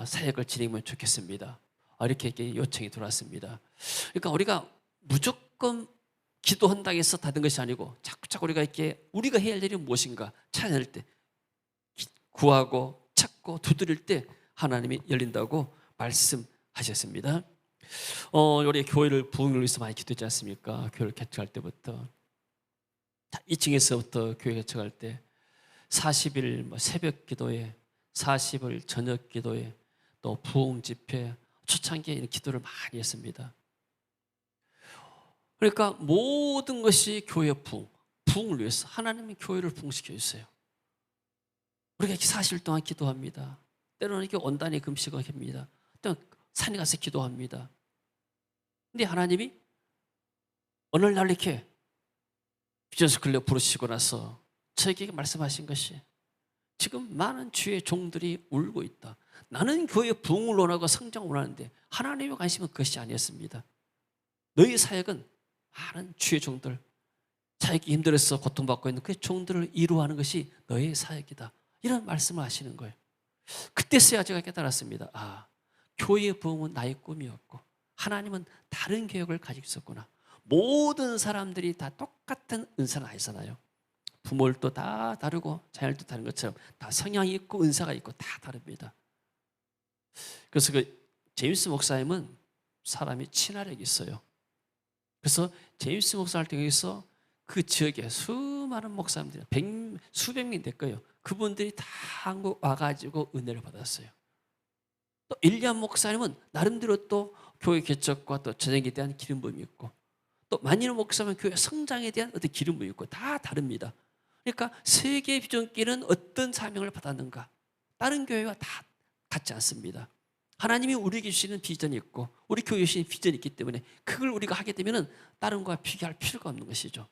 사역을 진행하면 좋겠습니다. 이렇게 요청이 들어왔습니다. 그러니까 우리가 무조건 기도한다고 해서 다 된 것이 아니고 자꾸자꾸 우리가 해야 할 일이 무엇인가 찾아낼 때, 구하고 찾고 두드릴 때 하나님이 열린다고 말씀하셨습니다. 우리 교회를 부흥을 위해서 많이 기도했지 않습니까? 교회를 개척할 때부터 2층에서부터 교회 개척할 때 40일 새벽 기도회, 40일 저녁 기도회, 또 부흥 집회, 초창기에 기도를 많이 했습니다. 그러니까 모든 것이 교회 부흥을 위해서 하나님이 교회를 부흥시켜 주세요. 우리가 이렇게 40일 동안 기도합니다. 때로는 이렇게 온단히 금식을 합니다. 때로는 산에 가서 기도합니다. 근데 하나님이 어느 날 이렇게 비전스 클럽 부르시고 나서 저에게 말씀하신 것이, 지금 많은 주의 종들이 울고 있다. 나는 교회 부흥을 원하고 성장을 원하는데 하나님의 관심은 그것이 아니었습니다. 너희 사역은 많은 주의 종들, 사역이 힘들어서 고통받고 있는 그 종들을 이루어하는 것이 너의 사역이다. 이런 말씀을 하시는 거예요. 그때서야 제가 깨달았습니다. 교회의 부흥은 나의 꿈이었고 하나님은 다른 계획을 가지고 있었구나. 모든 사람들이 다 똑같은 은사는 아니잖아요. 부모들도 다 다르고 자녀들도 다른 것처럼 다 성향이 있고 은사가 있고 다 다릅니다. 그래서 제임스 목사님은 사람이 친화력이 있어요. 그래서 제임스 목사를 통해서 그 지역에 수많은 목사님들이 수백 명이 될 거예요. 그분들이 다 한국 와가지고 은혜를 받았어요. 또 일리암 목사님은 나름대로 또 교회 개척과 또 전쟁에 대한 기름 부음이 있고, 또 마니노 목사님은 교회 성장에 대한 어떤 기름 부음이 있고, 다 다릅니다. 그러니까 세계 비전교회는 어떤 사명을 받았는가? 다른 교회와 다 같지 않습니다. 하나님이 우리에게 주시는 비전이 있고 우리 교회에 주시는 비전이 있기 때문에 그걸 우리가 하게 되면 다른 거와 비교할 필요가 없는 것이죠.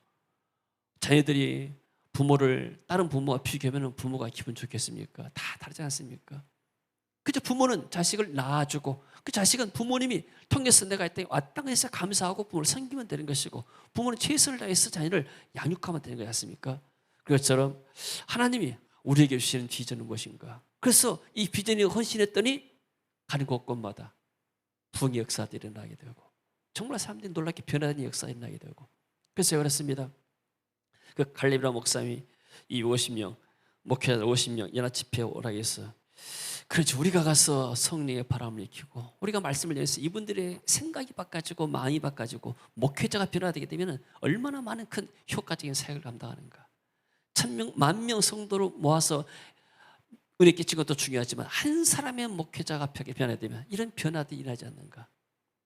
자녀들이 부모를 다른 부모와 비교하면 부모가 기분 좋겠습니까? 다 다르지 않습니까? 그저 부모는 자식을 낳아주고 그 자식은 부모님이 통해서 내가 왔다 해서 감사하고 부모를 섬기면 되는 것이고, 부모는 최선을 다해서 자녀를 양육하면 되는 거지 않습니까? 그것처럼 하나님이 우리에게 주시는 비전은 무엇인가? 그래서 이 비전이 헌신했더니 가는 곳곳마다 부흥의 역사들이 일어나게 되고, 정말 사람들이 놀랍게 변화되는 역사가 일어나게 되고, 그래서 그렇습니다. 그 갈렙이라는 목사님이 이 50명 목회자 50명 연합 집회에 오라고 했어요. 그렇지, 우리가 가서 성령의 바람을 일으키고 우리가 말씀을 전해서 이분들의 생각이 바꿔지고 마음이 바꿔지고 목회자가 변화되게 되면 얼마나 많은 큰 효과적인 사역을 감당하는가. 1000명, 10,000명 성도를 모아서 은혜 끼친 것도 중요하지만 한 사람의 목회자가 변화되면 이런 변화들이 일어나지 않는가.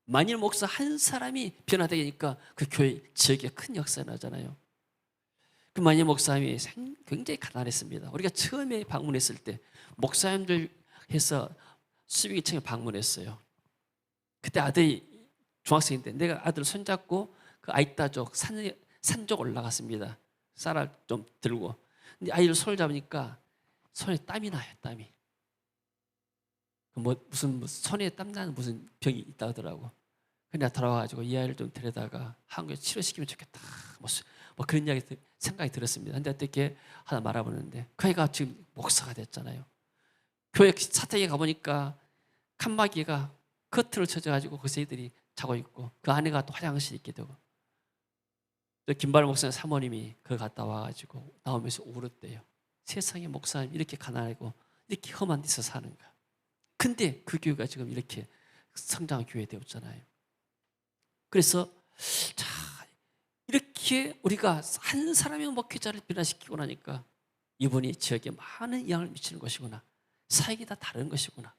만일 목사 한 사람이 변화되니까 그 교회 지역에 큰 역사가 나잖아요. 그 만일 목사님이 굉장히 가난했습니다. 우리가 처음에 방문했을 때 목사님들 해서 수비기청에 방문했어요. 그때 아들이 중학생인데 내가 아들 손잡고 그 아이따족 산쪽 올라갔습니다. 쌀을 좀 들고. 근데 아이를 손을 잡으니까 손에 땀이 나요, 땀이. 무슨 손에 땀 나는 무슨 병이 있다 하더라고. 근데 돌아와가지고 이 아이를 좀 데려다가 한국에 치료시키면 좋겠다. 뭐 그런 이야기 생각이 들었습니다. 근데 어떻게 하나 말아보는데 그 아이가 지금 목사가 됐잖아요. 교회 사택에 가보니까 칸막이가 커튼을 쳐져가지고 거기서 애들이 자고 있고 그 안에가 또 화장실이 있게 되고, 또 김발 목사님 사모님이 그거 갔다 와가지고 나오면서 울었대요. 세상에 목사님 이렇게 가난하고 이렇게 험한 데서 사는가. 근데 그 교회가 지금 이렇게 성장한 교회 되었잖아요. 그래서 자, 이렇게 우리가 한 사람의 목회자를 변화시키고 나니까 이분이 지역에 많은 영향을 미치는 것이구나. 사역이 다 다른 것이구나.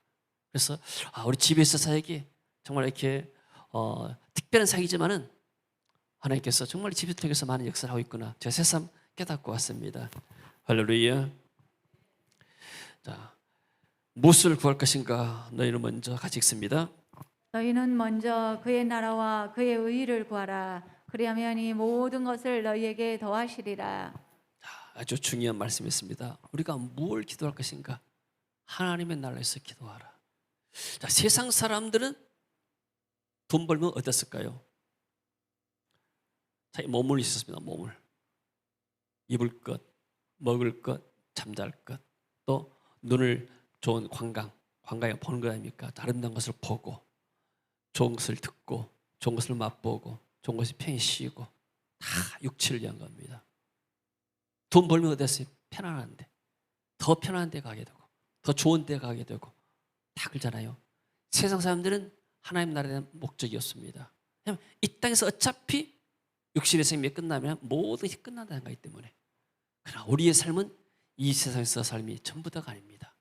그래서 우리 집에서 사역이 정말 이렇게 특별한 사역이지만은 하나님께서 정말 집을 통해서 많은 역사를 하고 있구나. 제가 새삼 깨닫고 왔습니다. 할렐루야. 자, 무엇을 구할 것인가? 너희는 먼저 같이 읽습니다. 너희는 먼저 그의 나라와 그의 의를 구하라. 그리하면 이 모든 것을 너희에게 더하시리라. 아주 중요한 말씀이었습니다. 우리가 무엇을 기도할 것인가? 하나님의 나라에서 기도하라. 자, 세상 사람들은 돈 벌면 어땠을까요? 자기 몸을 있었습니다. 몸을. 입을 것, 먹을 것, 잠잘 것, 또 눈을 좋은 관광에 보는 거 아닙니까? 아름다운 것을 보고, 좋은 것을 듣고, 좋은 것을 맛보고, 좋은 것을 편히 쉬고, 다 육체를 위한 겁니다. 돈 벌면 어땠어요? 편안한데, 더 편안한 데 가게 되고, 더 좋은 데 가게 되고, 다 그러잖아요. 세상 사람들은 하나님 나라에 대한 목적이 없습니다. 왜냐하면 이 땅에서 어차피 육신의 생명이 끝나면 모든 것이 끝난다는 거기 때문에. 그러나 우리의 삶은 이 세상에서 삶이 전부 다가 아닙니다.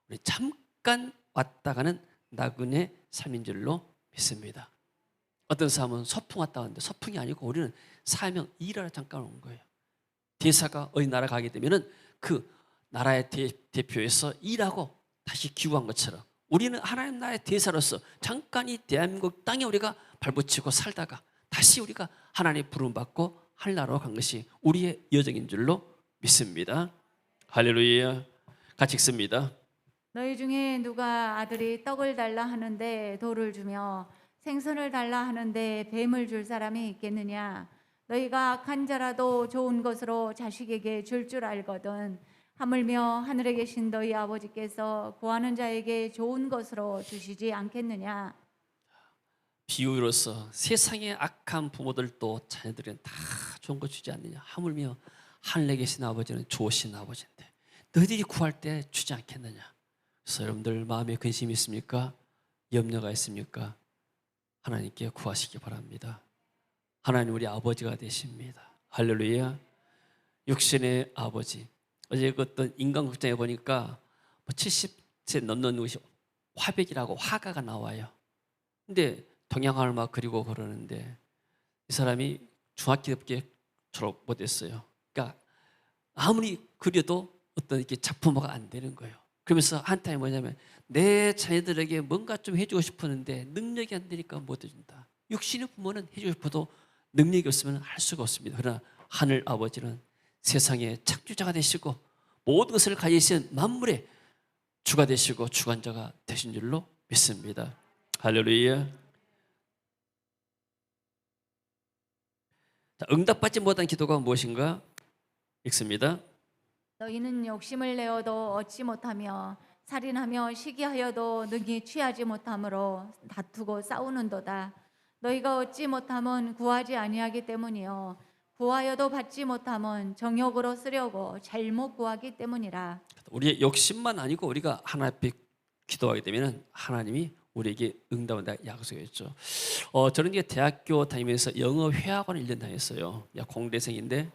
우리 잠깐 왔다 가는 나그네 삶인 줄로 믿습니다. 어떤 사람은 소풍 왔다 갔는데 소풍이 아니고 우리는 사명 일하러 잠깐 온 거예요. 대사가 어디 나라 가게 되면은 그 나라의 대표에서 일하고 다시 귀국한 것처럼 우리는 하나님 나라의 대사로서 잠깐 이 대한민국 땅에 우리가 발붙이고 살다가 다시 우리가 하나님의 부름 받고 하늘나라로 간 것이 우리의 여정인 줄로 믿습니다. 할렐루야. 같이 읽습니다. 너희 중에 누가 아들이 떡을 달라 하는데 돌을 주며 생선을 달라 하는데 뱀을 줄 사람이 있겠느냐? 너희가 악한 자라도 좋은 것으로 자식에게 줄 줄 알거든. 하물며 하늘에 계신 너희 아버지께서 구하는 자에게 좋은 것으로 주시지 않겠느냐? 비유로서 세상의 악한 부모들도 자녀들은 다 좋은 거 주지 않느냐. 하물며 하늘에 계신 아버지는 좋으신 아버지인데 너희들이 구할 때 주지 않겠느냐. 그래서 여러분들 마음에 근심이 있습니까? 염려가 있습니까? 하나님께 구하시기 바랍니다. 하나님 우리 아버지가 되십니다. 할렐루야. 육신의 아버지. 어제 그 어떤 인간극장에 보니까 70세 넘는 것이 화백이라고 화가가 나와요. 근데 동양화를 막 그리고 그러는데 이 사람이 중학교 때밖에 졸업 못했어요. 그러니까 아무리 그려도 어떤 이렇게 작품화가 안 되는 거예요. 그러면서 한타임이 뭐냐면 내 자녀들에게 뭔가 좀 해주고 싶었는데 능력이 안 되니까 못 해준다. 육신의 부모는 해주고 싶어도 능력이 없으면 할 수가 없습니다. 그러나 하늘 아버지는 세상의 창조자가 되시고 모든 것을 가지신 만물의 주가 되시고 주관자가 되신 줄로 믿습니다. 할렐루야. 자, 응답받지 못한 기도가 무엇인가? 읽습니다. 너희는 욕심을 내어도 얻지 못하며 살인하며 시기하여도 능히 취하지 못하므로 다투고 싸우는도다. 너희가 얻지 못함은 구하지 아니하기 때문이요 구하여도 받지 못함은 정욕으로 쓰려고 잘못 구하기 때문이라. 우리의 욕심만 아니고 우리가 하나님 앞에 기도하게 되면 하나님이 우리에게 응답한다 약속했죠. 저는 이제 대학교 다니면서 영어 회화관을 1년 다녔어요. 공대생인데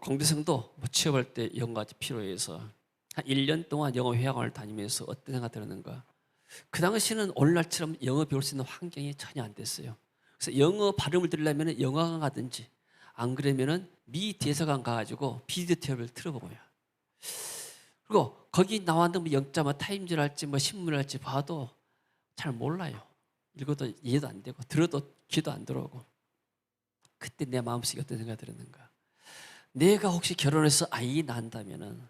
공대생도 뭐 취업할 때 영어가 필요해서 한 1년 동안 영어 회화관을 다니면서 어떤 생각 들었는가? 그 당시에는 오늘날처럼 영어 배울 수 있는 환경이 전혀 안 됐어요. 그래서 영어 발음을 들으려면 영화관 가든지 안 그러면은 미 대사관 가가지고 비디오 테이프를 틀어보고요. 그리고 거기 나왔는 뭐 영자 뭐 타임즈를 할지 뭐 신문을 할지 봐도 잘 몰라요. 읽어도 이해도 안 되고 들어도 귀도 안 들어오고. 그때 내 마음속에 어떤 생각이 들었는가? 내가 혹시 결혼해서 아이 낳는다면은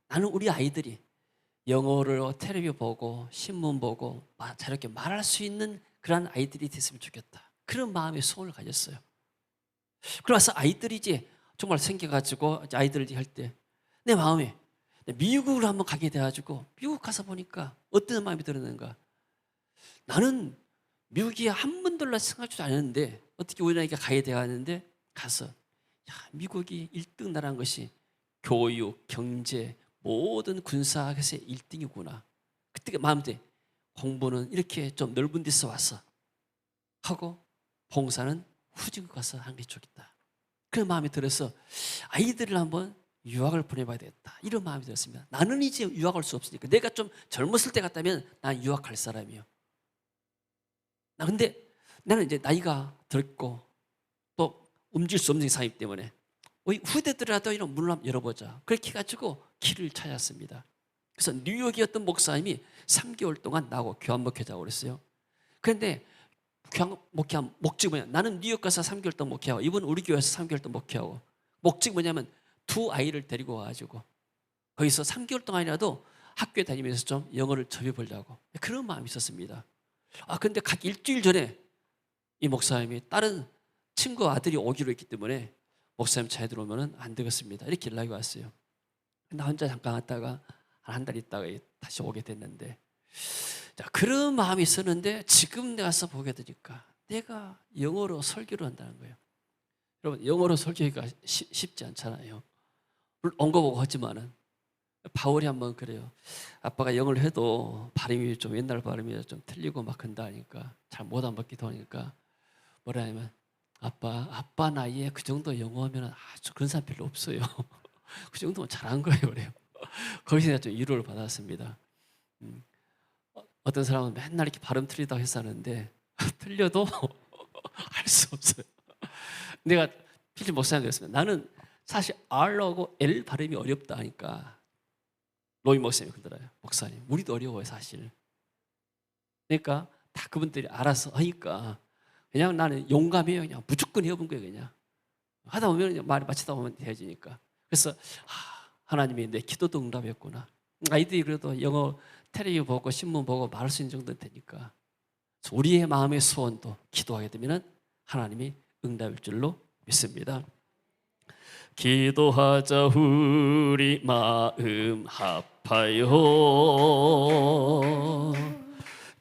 나는 우리 아이들이 영어를 텔레비 보고 신문 보고 저렇게 말할 수 있는 그런 아이들이 됐으면 좋겠다. 그런 마음의 소원을 가졌어요. 그래서 아이들이 이제 정말 생겨가지고 아이들을 할 때 내 마음에 미국을 한번 가게 돼가지고 미국 가서 보니까 어떤 마음이 들었는가? 나는 미국이 한 번도 생각지도 않았는데 어떻게 우리나라에 가게 되었는데 가서 미국이 1등 나라는 것이 교육, 경제, 모든 군사에서 1등이구나. 그때 마음에 공부는 이렇게 좀 넓은 데서 와서 하고 봉사는 후진국 가서 하는 게 좋겠다. 그런 마음이 들어서 아이들을 한번 유학을 보내봐야 되겠다. 이런 마음이 들었습니다. 나는 이제 유학할 수 없으니까 내가 좀 젊었을 때 같다면 난 유학할 사람이요. 근데 나는 이제 나이가 들고 또 움직일 수 없는 상이기 때문에 우리 후대들이라도 이런 문을 한번 열어보자. 그렇게 해가지고 길을 찾았습니다. 그래서 뉴욕의 어떤 목사님이 3개월 동안 나하고 교환 목회자고 그랬어요. 그런데 교환 목회한 목적이 뭐냐? 나는 뉴욕 가서 3개월 동안 목회하고 이번 우리 교회에서 3개월 동안 목회하고 목적이 뭐냐면 두 아이를 데리고 와가지고 거기서 3개월 동안이라도 학교에 다니면서 좀 영어를 접해보려고 그런 마음이 있었습니다. 근데 각 일주일 전에 이 목사님이 다른 친구 아들이 오기로 했기 때문에 목사님 차에 들어오면 안 되겠습니다. 이렇게 연락이 왔어요. 나 혼자 잠깐 왔다가 한 달 있다가 다시 오게 됐는데 자, 그런 마음이 있었는데 지금 내가 가서 보게 되니까 내가 영어로 설교를 한다는 거예요. 여러분 영어로 설교하기가 쉽지 않잖아요. 물론 온 거 보고 하지만은 바울이 한번 그래요. 아빠가 영어를 해도 발음이 좀 옛날 발음이 좀 틀리고 막 한다 하니까 잘 못 알아먹기도 하니까 뭐라 하냐면 아빠 나이에 그 정도 영어하면 아주 그런 사람 별로 없어요. 그 정도면 잘한 거예요. 그래요. 거기서 내가 좀 위로를 받았습니다. 어떤 사람은 맨날 이렇게 발음 틀리다고 했었는데 틀려도 할 수 없어요. 내가 필립 목사님한테 그랬습니다. 나는 사실 R하고 L 발음이 어렵다 하니까 로이 목사님이 그러더라고요. 목사님 우리도 어려워요 사실. 그러니까 다 그분들이 알아서 하니까 그냥 나는 용감해요. 그냥 무조건 해본 거예요. 그냥 하다 보면 그냥 말이 마치다 보면 되어지니까. 그래서 하나님이 내 기도도 응답했구나. 아이들이 그래도 영어 텔레비 보고 신문 보고 말할 수 있는 정도는 되니까 우리의 마음의 소원도 기도하게 되면 하나님이 응답일 줄로 믿습니다. 기도하자 우리 마음 합하여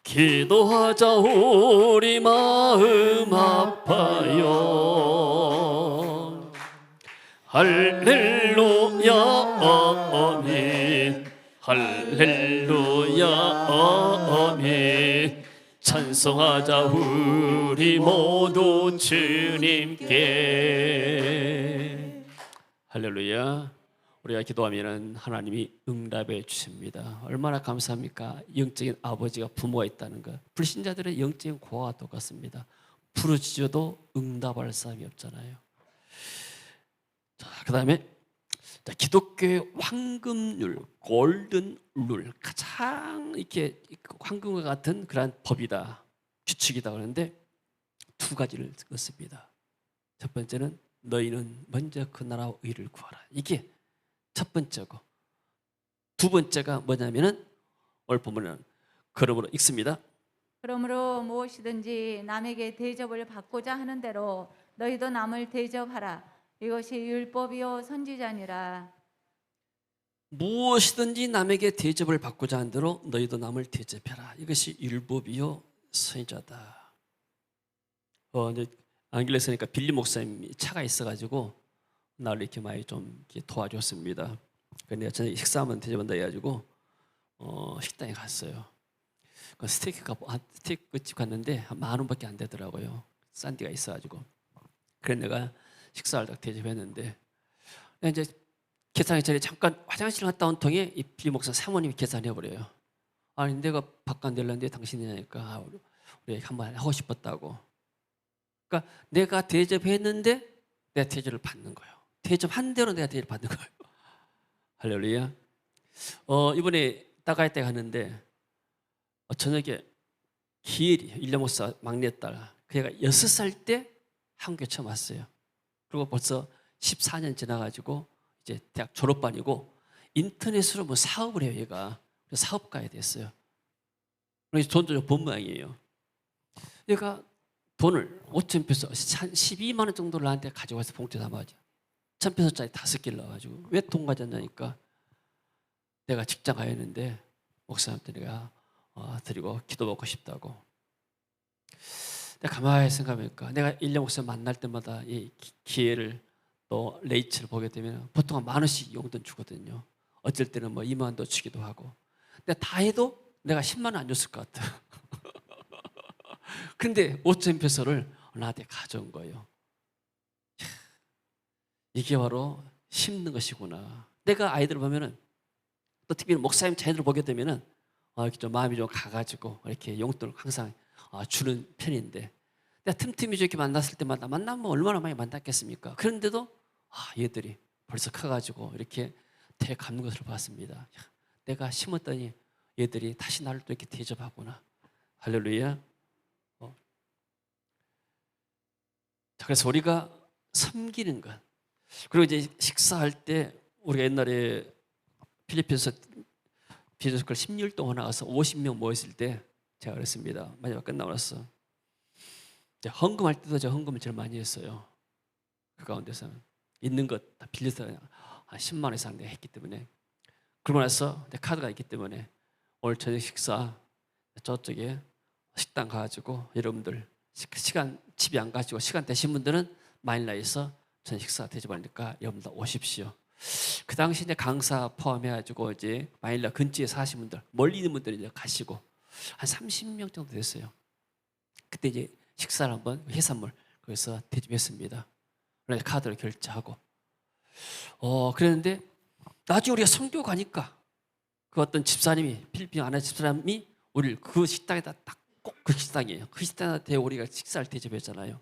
기도하자 우리 마음 아파요. 할렐루야 아멘 할렐루야 할렐루야 아멘. 찬송하자 우리 모두 주님께. 할렐루야. 우리가 기도하면 하나님이 응답해 주십니다. 얼마나 감사합니까? 영적인 아버지가 부모가 있다는 것. 불신자들의 영적인 고아와 똑같습니다. 부르짖어도 응답할 사람이 없잖아요. 자, 그다음에 기독교의 황금률, 골든 룰, 가장 이렇게 황금과 같은 그러한 법이다, 규칙이다 그러는데 두 가지를 썼습니다. 첫 번째는 너희는 먼저 그 나라와 의를 구하라. 이게 첫 번째고, 두 번째가 뭐냐면은 오늘 보면은 그러므로 읽습니다. 그러므로 무엇이든지 남에게 대접을 받고자 하는 대로 너희도 남을 대접하라. 이것이 율법이요 선지자니라. 무엇이든지 남에게 대접을 받고자 하는 대로 너희도 남을 대접해라. 이것이 율법이요 선지자다. 이제 안길레스니까 빌리 목사님이 차가 있어가지고 나를 이렇게 많이 좀 이렇게 도와줬습니다. 근데 저녁에 식사하면 대접한다 해가지고 식당에 갔어요. 그 스테이크 집 갔는데 한 10,000원밖에 안 되더라고요. 싼 데가 있어가지고. 그래 내가 식사를 딱 대접했는데 이제 계산하기 전에 잠깐 화장실 갔다 온 통에 이 빌리 목사 사모님이 계산해버려요. 아니 내가 바깥 내려는데 당신이 하니까 우리 한번 하고 싶었다고. 그러니까 내가 대접했는데 내가 대접을 받는 거예요. 대접한 대로 내가 대접을 받는 거예요. 할렐루야. 이번에 따가이 때 갔는데 저녁에 기엘이 일년 목사 막내딸, 그애가 6살 때 한국에 처음 왔어요. 그리고 벌써 14년 지나가지고 이제 대학 졸업반이고 인터넷으로 뭐 사업을 해요. 얘가 사업가야 됐어요. 그래서 돈도 좀 번 모양이에요. 얘가 돈을 5,000페소, 한 12만 원 정도를 나한테 가져와서 봉투에 담아가지고 1,000페소짜리 5개를 넣어가지고 왜 돈 가졌냐니까 내가 직장 가야 했는데 목사님한테 내가 드리고 기도 받고 싶다고. 내가 가만히 생각해보니까 내가 1년 목사님 만날 때마다 이 기회를 또 레이츠를 보게 되면 보통 한 10,000원씩 용돈 주거든요. 어쩔 때는 뭐 2만 원도 주기도 하고. 근데 다 해도 내가 10만 원 안 줬을 것 같아. 근데 5,000페소를 나한테 가져온 거예요. 이게 바로 심는 것이구나. 내가 아이들을 보면은 또 특히 목사님 자녀들을 보게 되면은 이렇게 좀 마음이 좀 가가지고 이렇게 용돈을 항상 주는 편인데 내가 틈틈이 이렇게 만났을 때마다 만나면 얼마나 많이 만났겠습니까? 그런데도 얘들이 벌써 커가지고 이렇게 대 갚는 것을 봤습니다. 내가 심었더니 얘들이 다시 나를 또 이렇게 대접하구나. 할렐루야. 자, 그래서 우리가 섬기는 것. 그리고 이제 식사할 때 우리가 옛날에 필리핀에서 비즈니스쿨 16일 동안 나가서 50명 모였을 때 제가 그랬습니다. 마지막 끝나고 나서 헌금할 때도 제가 헌금을 제일 많이 했어요. 그 가운데서 있는 것 다 빌려서 한 10만 원 이상 내가 했기 때문에. 그러고 나서 내 카드가 있기 때문에 오늘 저녁 식사 저쪽에 식당 가가지고 여러분들 시간 집에 안 가지고 시간 되신 분들은 마닐라에서 저녁 식사 대접하니까 여러분들 오십시오. 그 당시 이제 강사 포함해가지고 이제 마닐라 근처에 사신 분들, 멀리 있는 분들이 이제 가시고 한 30명 정도 됐어요. 그때 이제 식사를 한번 해산물 거기서 대접했습니다. 그래서 카드로 결제하고. 그랬는데 나중에 우리가 선교 가니까 그 어떤 집사님이 필리핀 아내 집사람이 우리를 그 식당에다 딱 꼭 그 식당이에요. 그 식당한테 우리가 식사를 대접했잖아요.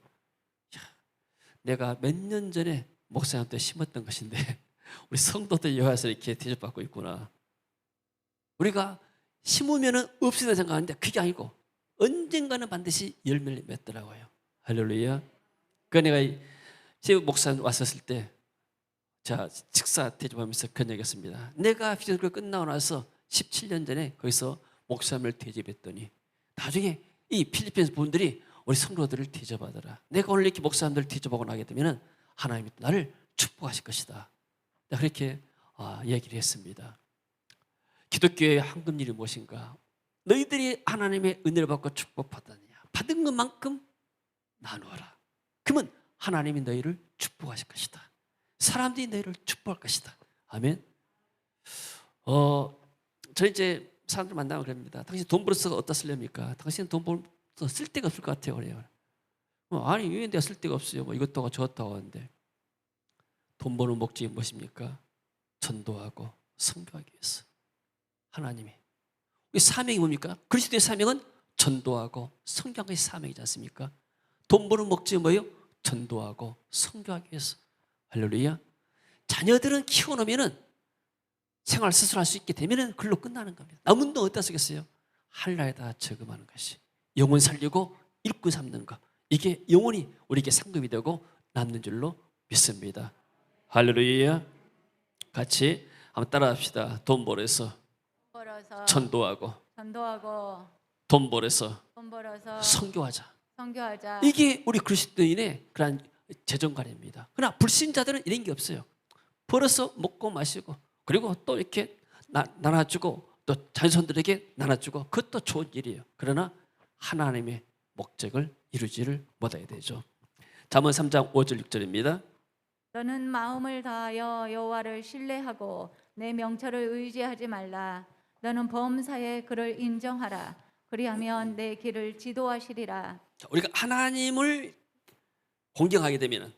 내가 몇 년 전에 목사님한테 심었던 것인데 우리 성도들 여기서 이렇게 대접받고 있구나. 우리가 심으면은 없어진다 생각하는데 그게 아니고 언젠가는 반드시 열매를 맺더라고요. 할렐루야. 그 내가 제 목사님 왔었을 때 자 식사 대접하면서 그런 얘기했습니다. 내가 비전교 끝나고 나서 17년 전에 거기서 목사님을 대접했더니 나중에 이 필리핀 분들이 우리 성도들을 대접하더라. 내가 오늘 이렇게 목사님들을 대접하고 나게 되면 하나님이 나를 축복하실 것이다. 그렇게 얘기를 했습니다. 기독교의 황금률이 무엇인가? 너희들이 하나님의 은혜를 받고 축복받았느냐? 받은 것만큼 나누어라. 그러면 하나님이 너희를 축복하실 것이다. 사람들이 너희를 축복할 것이다. 아멘. 저 이제 사람들 만나면 그럽니다. 당신 돈 벌어서 어디다 쓰렵니까? 당신 돈 벌어서 쓸 데가 없을 것 같아요. 그래요. 아니 왜 내가 쓸 데가 없어요. 뭐 이것도 하고 저것도 하고 하는데 돈 버는 목적이 무엇입니까? 전도하고 선교하기 위해서. 하나님이 우리 사명이 뭡니까? 그리스도의 사명은 전도하고 선교하는 것이 사명이지 않습니까? 돈 버는 목적이 뭐예요? 전도하고 선교하기 위해서. 할렐루야. 자녀들은 키워놓으면은 생활 스스로 할 수 있게 되면은 글로 끝나는 겁니다. 남은 돈 어디다 쓰겠어요? 하늘나라에다 저금하는 것이 영혼 살리고 일꾼 삼는 것, 이게 영원히 우리에게 상급이 되고 남는 줄로 믿습니다. 할렐루야. 같이 한번 따라합시다. 돈 벌어서 전도하고 돈 벌어서 선교하자. 이게 우리 그리스도인의 그런 재정관입니다. 그러나 불신자들은 이런 게 없어요. 벌어서 먹고 마시고 그리고 또 이렇게 나눠주고 또 자손들에게 나눠주고 그것도 좋은 일이에요. 그러나 하나님의 목적을 이루지를 못해야 되죠. 잠언 3장 5절 6절입니다. 너는 마음을 다하여 여호와를 신뢰하고 내 명철을 의지하지 말라. 너는 범사에 그를 인정하라. 그리하면 내 길을 지도하시리라. 우리가 하나님을 공경하게 되면은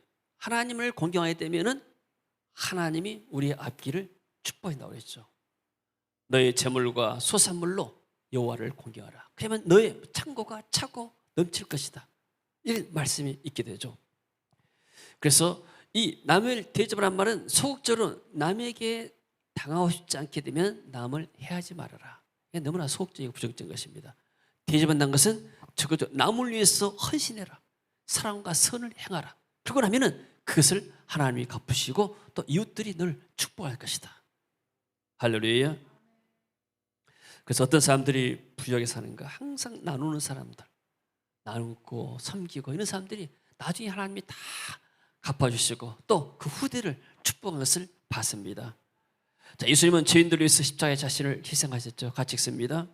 하나님이 우리의 앞길을 축복한다고 그랬죠. 너의 재물과 소산물로 여호와를 공경하라. 그러면 너의 창고가 차고 넘칠 것이다. 이런 말씀이 있게 되죠. 그래서 이 남을 대접하란 말은 소극적으로 남에게 당하고 싶지 않게 되면 남을 해하지 말아라. 이게 너무나 소극적이고 부정적인 것입니다. 대접한다는 것은 적어도 남을 위해서 헌신해라. 사랑과 선을 행하라. 그러고 나면은 그것을 하나님이 갚으시고 또 이웃들이 늘 축복할 것이다. 할렐루야. 그래서 어떤 사람들이 부유하게 사는가? 항상 나누는 사람들, 나누고 섬기고 이런 사람들이 나중에 하나님이 다 갚아주시고 또 그 후대를 축복한 것을 봤습니다. 자, 예수님은 죄인들을 위해서 십자가에 자신을 희생하셨죠. 같이 읽습니다.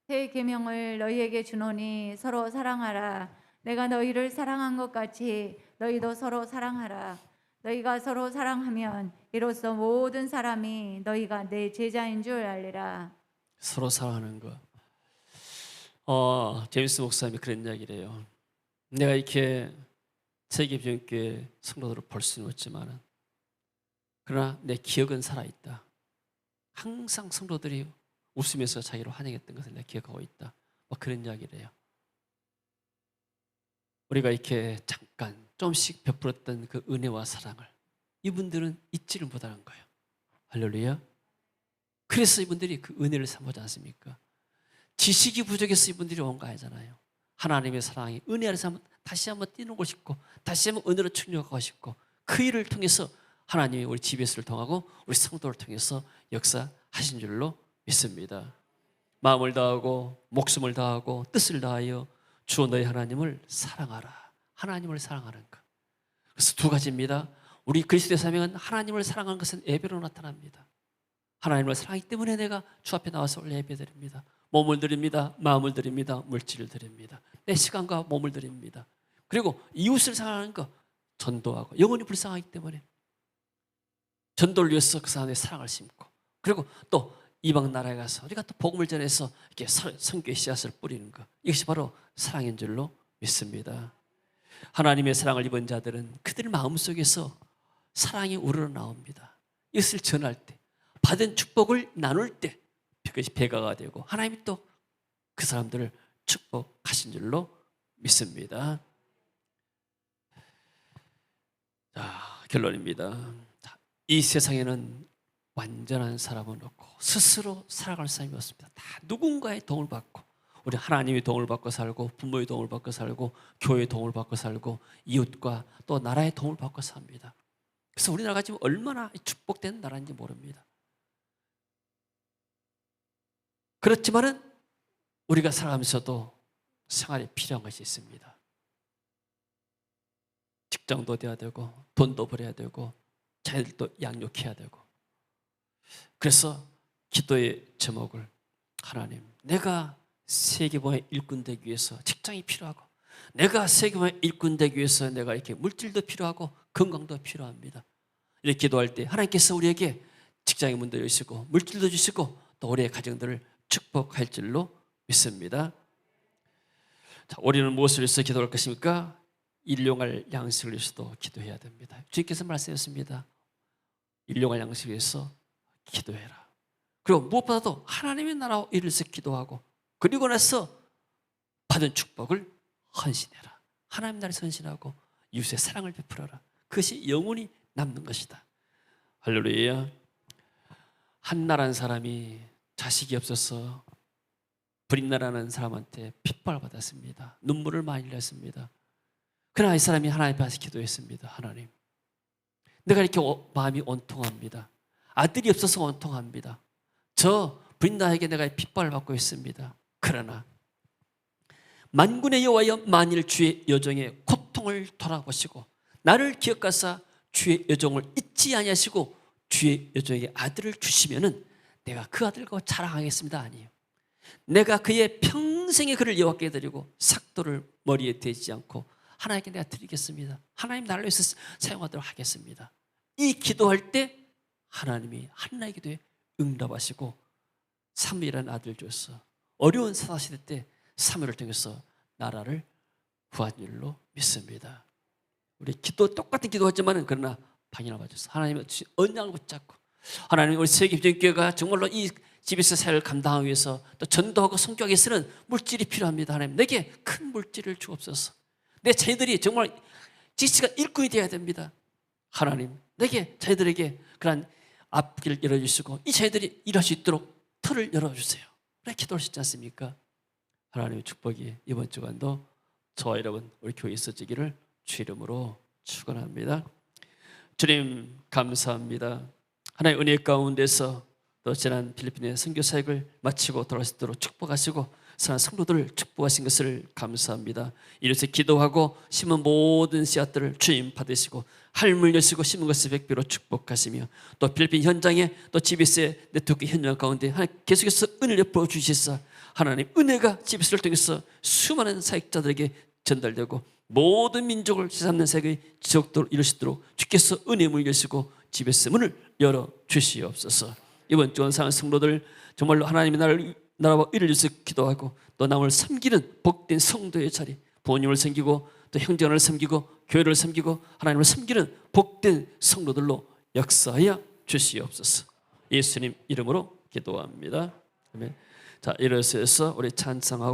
새 계명을 너희에게 주노니 서로 사랑하라. 내가 너희를 사랑한 것 같이 너희도 서로 사랑하라. 너희가 서로 사랑하면 이로써 모든 사람이 너희가 내 제자인 줄 알리라. 서로 사랑하는 거. 제임스 목사님이 그런 이야기를 해요. 내가 이렇게 세계비전교회 성도들을 볼 수는 없지만 그러나 내 기억은 살아있다. 항상 성도들이 웃으면서 자기를 환영했던 것을 내가 기억하고 있다. 뭐 그런 이야기를 해요. 우리가 이렇게 잠깐 조금씩 베풀었던 그 은혜와 사랑을 이분들은 잊지를 못하는 거예요. 할렐루야. 그래서 이분들이 그 은혜를 삼보지 않습니까? 지식이 부족해서 이분들이 온 거 아니잖아요. 하나님의 사랑이 은혜 안에서 다시 한번 뛰놀고 싶고 다시 한번 은혜로 충족하고 싶고 그 일을 통해서 하나님이 우리 GBS를 통하고 우리 성도를 통해서 역사하신 줄로 믿습니다. 마음을 다하고 목숨을 다하고 뜻을 다하여 주 너희 하나님을 사랑하라. 하나님을 사랑하는 것. 그래서 두 가지입니다. 우리 그리스도의 사명은 하나님을 사랑하는 것은 예배로 나타납니다. 하나님을 사랑하기 때문에 내가 주 앞에 나와서 원래 예배 드립니다. 몸을 드립니다. 마음을 드립니다. 물질을 드립니다. 내 시간과 몸을 드립니다. 그리고 이웃을 사랑하는 것, 전도하고 영혼이 불쌍하기 때문에 전도를 위해서 그 사람의 사랑을 심고 그리고 또 이방 나라에 가서 우리가 또 복음을 전해서 이렇게 선교의 씨앗을 뿌리는 것, 이것이 바로 사랑인 줄로 믿습니다. 하나님의 사랑을 입은 자들은 그들 마음속에서 사랑이 우러나옵니다. 이것을 전할 때 받은 축복을 나눌 때 그것이 배가가 되고 하나님이 또 그 사람들을 축복하신 줄로 믿습니다. 자, 결론입니다. 이 세상에는 완전한 사람은 없고 스스로 살아갈 사람이 없습니다. 다 누군가의 도움을 받고 우리 하나님의 도움을 받고 살고 부모의 도움을 받고 살고 교회의 도움을 받고 살고 이웃과 또 나라의 도움을 받고 삽니다. 그래서 우리나라가 지금 얼마나 축복된 나라인지 모릅니다. 그렇지만은 우리가 살아가면서도 생활에 필요한 것이 있습니다. 직장도 돼야 되고 돈도 벌어야 되고 자녀들도 양육해야 되고 그래서 기도의 제목을 하나님, 내가 세계보의 일꾼 되기 위해서 직장이 필요하고 내가 세계보의 일꾼 되기 위해서 내가 이렇게 물질도 필요하고 건강도 필요합니다. 이렇게 기도할 때 하나님께서 우리에게 직장의 문도 여시고 물질도 주시고 또 우리의 가정들을 축복할 줄로 믿습니다. 자, 우리는 무엇을 위해서 기도할 것입니까? 일용할 양식을 위해서도 기도해야 됩니다. 주님께서 말씀하셨습니다. 일용할 양식을 위해서 기도해라. 그리고 무엇보다도 하나님의 나라와 이를 위해서 기도하고, 그리고 나서 받은 축복을 헌신해라. 하나님 나라에 헌신하고 이웃의 사랑을 베풀어라. 그것이 영원히 남는 것이다. 할렐루야. 한나라는 사람이 자식이 없어서 브릿나라는 사람한테 핍박을 받았습니다. 눈물을 많이 흘렸습니다. 그러나 이 사람이 하나님 앞에서 기도했습니다. 하나님, 내가 이렇게 마음이 온통합니다. 아들이 없어서 온통합니다. 저 브릿나에게 내가 핍박을 받고 있습니다. 그러나 만군의 여호와여, 만일 주의 여종의 고통을 돌아보시고 나를 기억하사 주의 여종을 잊지 아니하시고 주의 여종에게 아들을 주시면은 내가 그 아들과 자랑하겠습니다. 아니에요. 내가 그의 평생의 그를 여호와께 드리고 삭도를 머리에 대지 않고 하나님께 내가 드리겠습니다. 하나님 나를 위해서 사용하도록 하겠습니다. 이 기도할 때 하나님이 한나의 기도에 응답하시고 사무엘이라는 아들을 주셔서 어려운 사사시대 때 사무엘을 통해서 나라를 구한 줄로 믿습니다. 우리 기도 똑같은 기도하지만 그러나 방향을 맞춰서 하나님의 언약을 붙잡고, 하나님 우리 세계비전교회가 정말로 이 집에서 사역을 감당하기 위해서 또 전도하고 성교하기 위해서는 물질이 필요합니다. 하나님 내게 큰 물질을 주옵소서. 내 자녀들이 정말 지치가 일꾼이 되어야 됩니다. 하나님 내게 자녀들에게 그런 앞길을 열어주시고 이 자녀들이 일할 수 있도록 틀을 열어주세요. 그래 기도할 수 있지 않습니까? 하나님의 축복이 이번 주간도 저와 여러분 우리 교회에 있어지기를 주 이름으로 축원합니다. 주님 감사합니다. 하나님의 은혜 가운데서 또 지난 필리핀의 선교 사역을 마치고 돌아올 수 있도록 축복하시고 사랑하는 성도들을 축복하신 것을 감사합니다. 이래서 기도하고 심은 모든 씨앗들을 주님 받으시고 할물 여시고 심은 것을 백배로 축복하시며 또 필리핀 현장에 또 GBS의 네트워크 현장 가운데 하나님 계속해서 은혜를 베풀어 주시사 하나님 은혜가 GBS를 통해서 수많은 사역자들에게 전달되고 모든 민족을 지삼는 사역의 지속도를 이룰 수 있도록 주께서 은혜 문을 여시고 GBS 문을 열어 주시옵소서. 이번 주간 사는 성도들 정말로 하나님의 나라와 의를 위해서 기도하고 또 남을 섬기는 복된 성도의 자리, 부모님을 섬기고 또 형제를 섬기고 교회를 섬기고 하나님을 섬기는 복된 성도들로 역사하여 주시옵소서. 예수님 이름으로 기도합니다. 아멘. 자, 일어서서 우리 찬송하고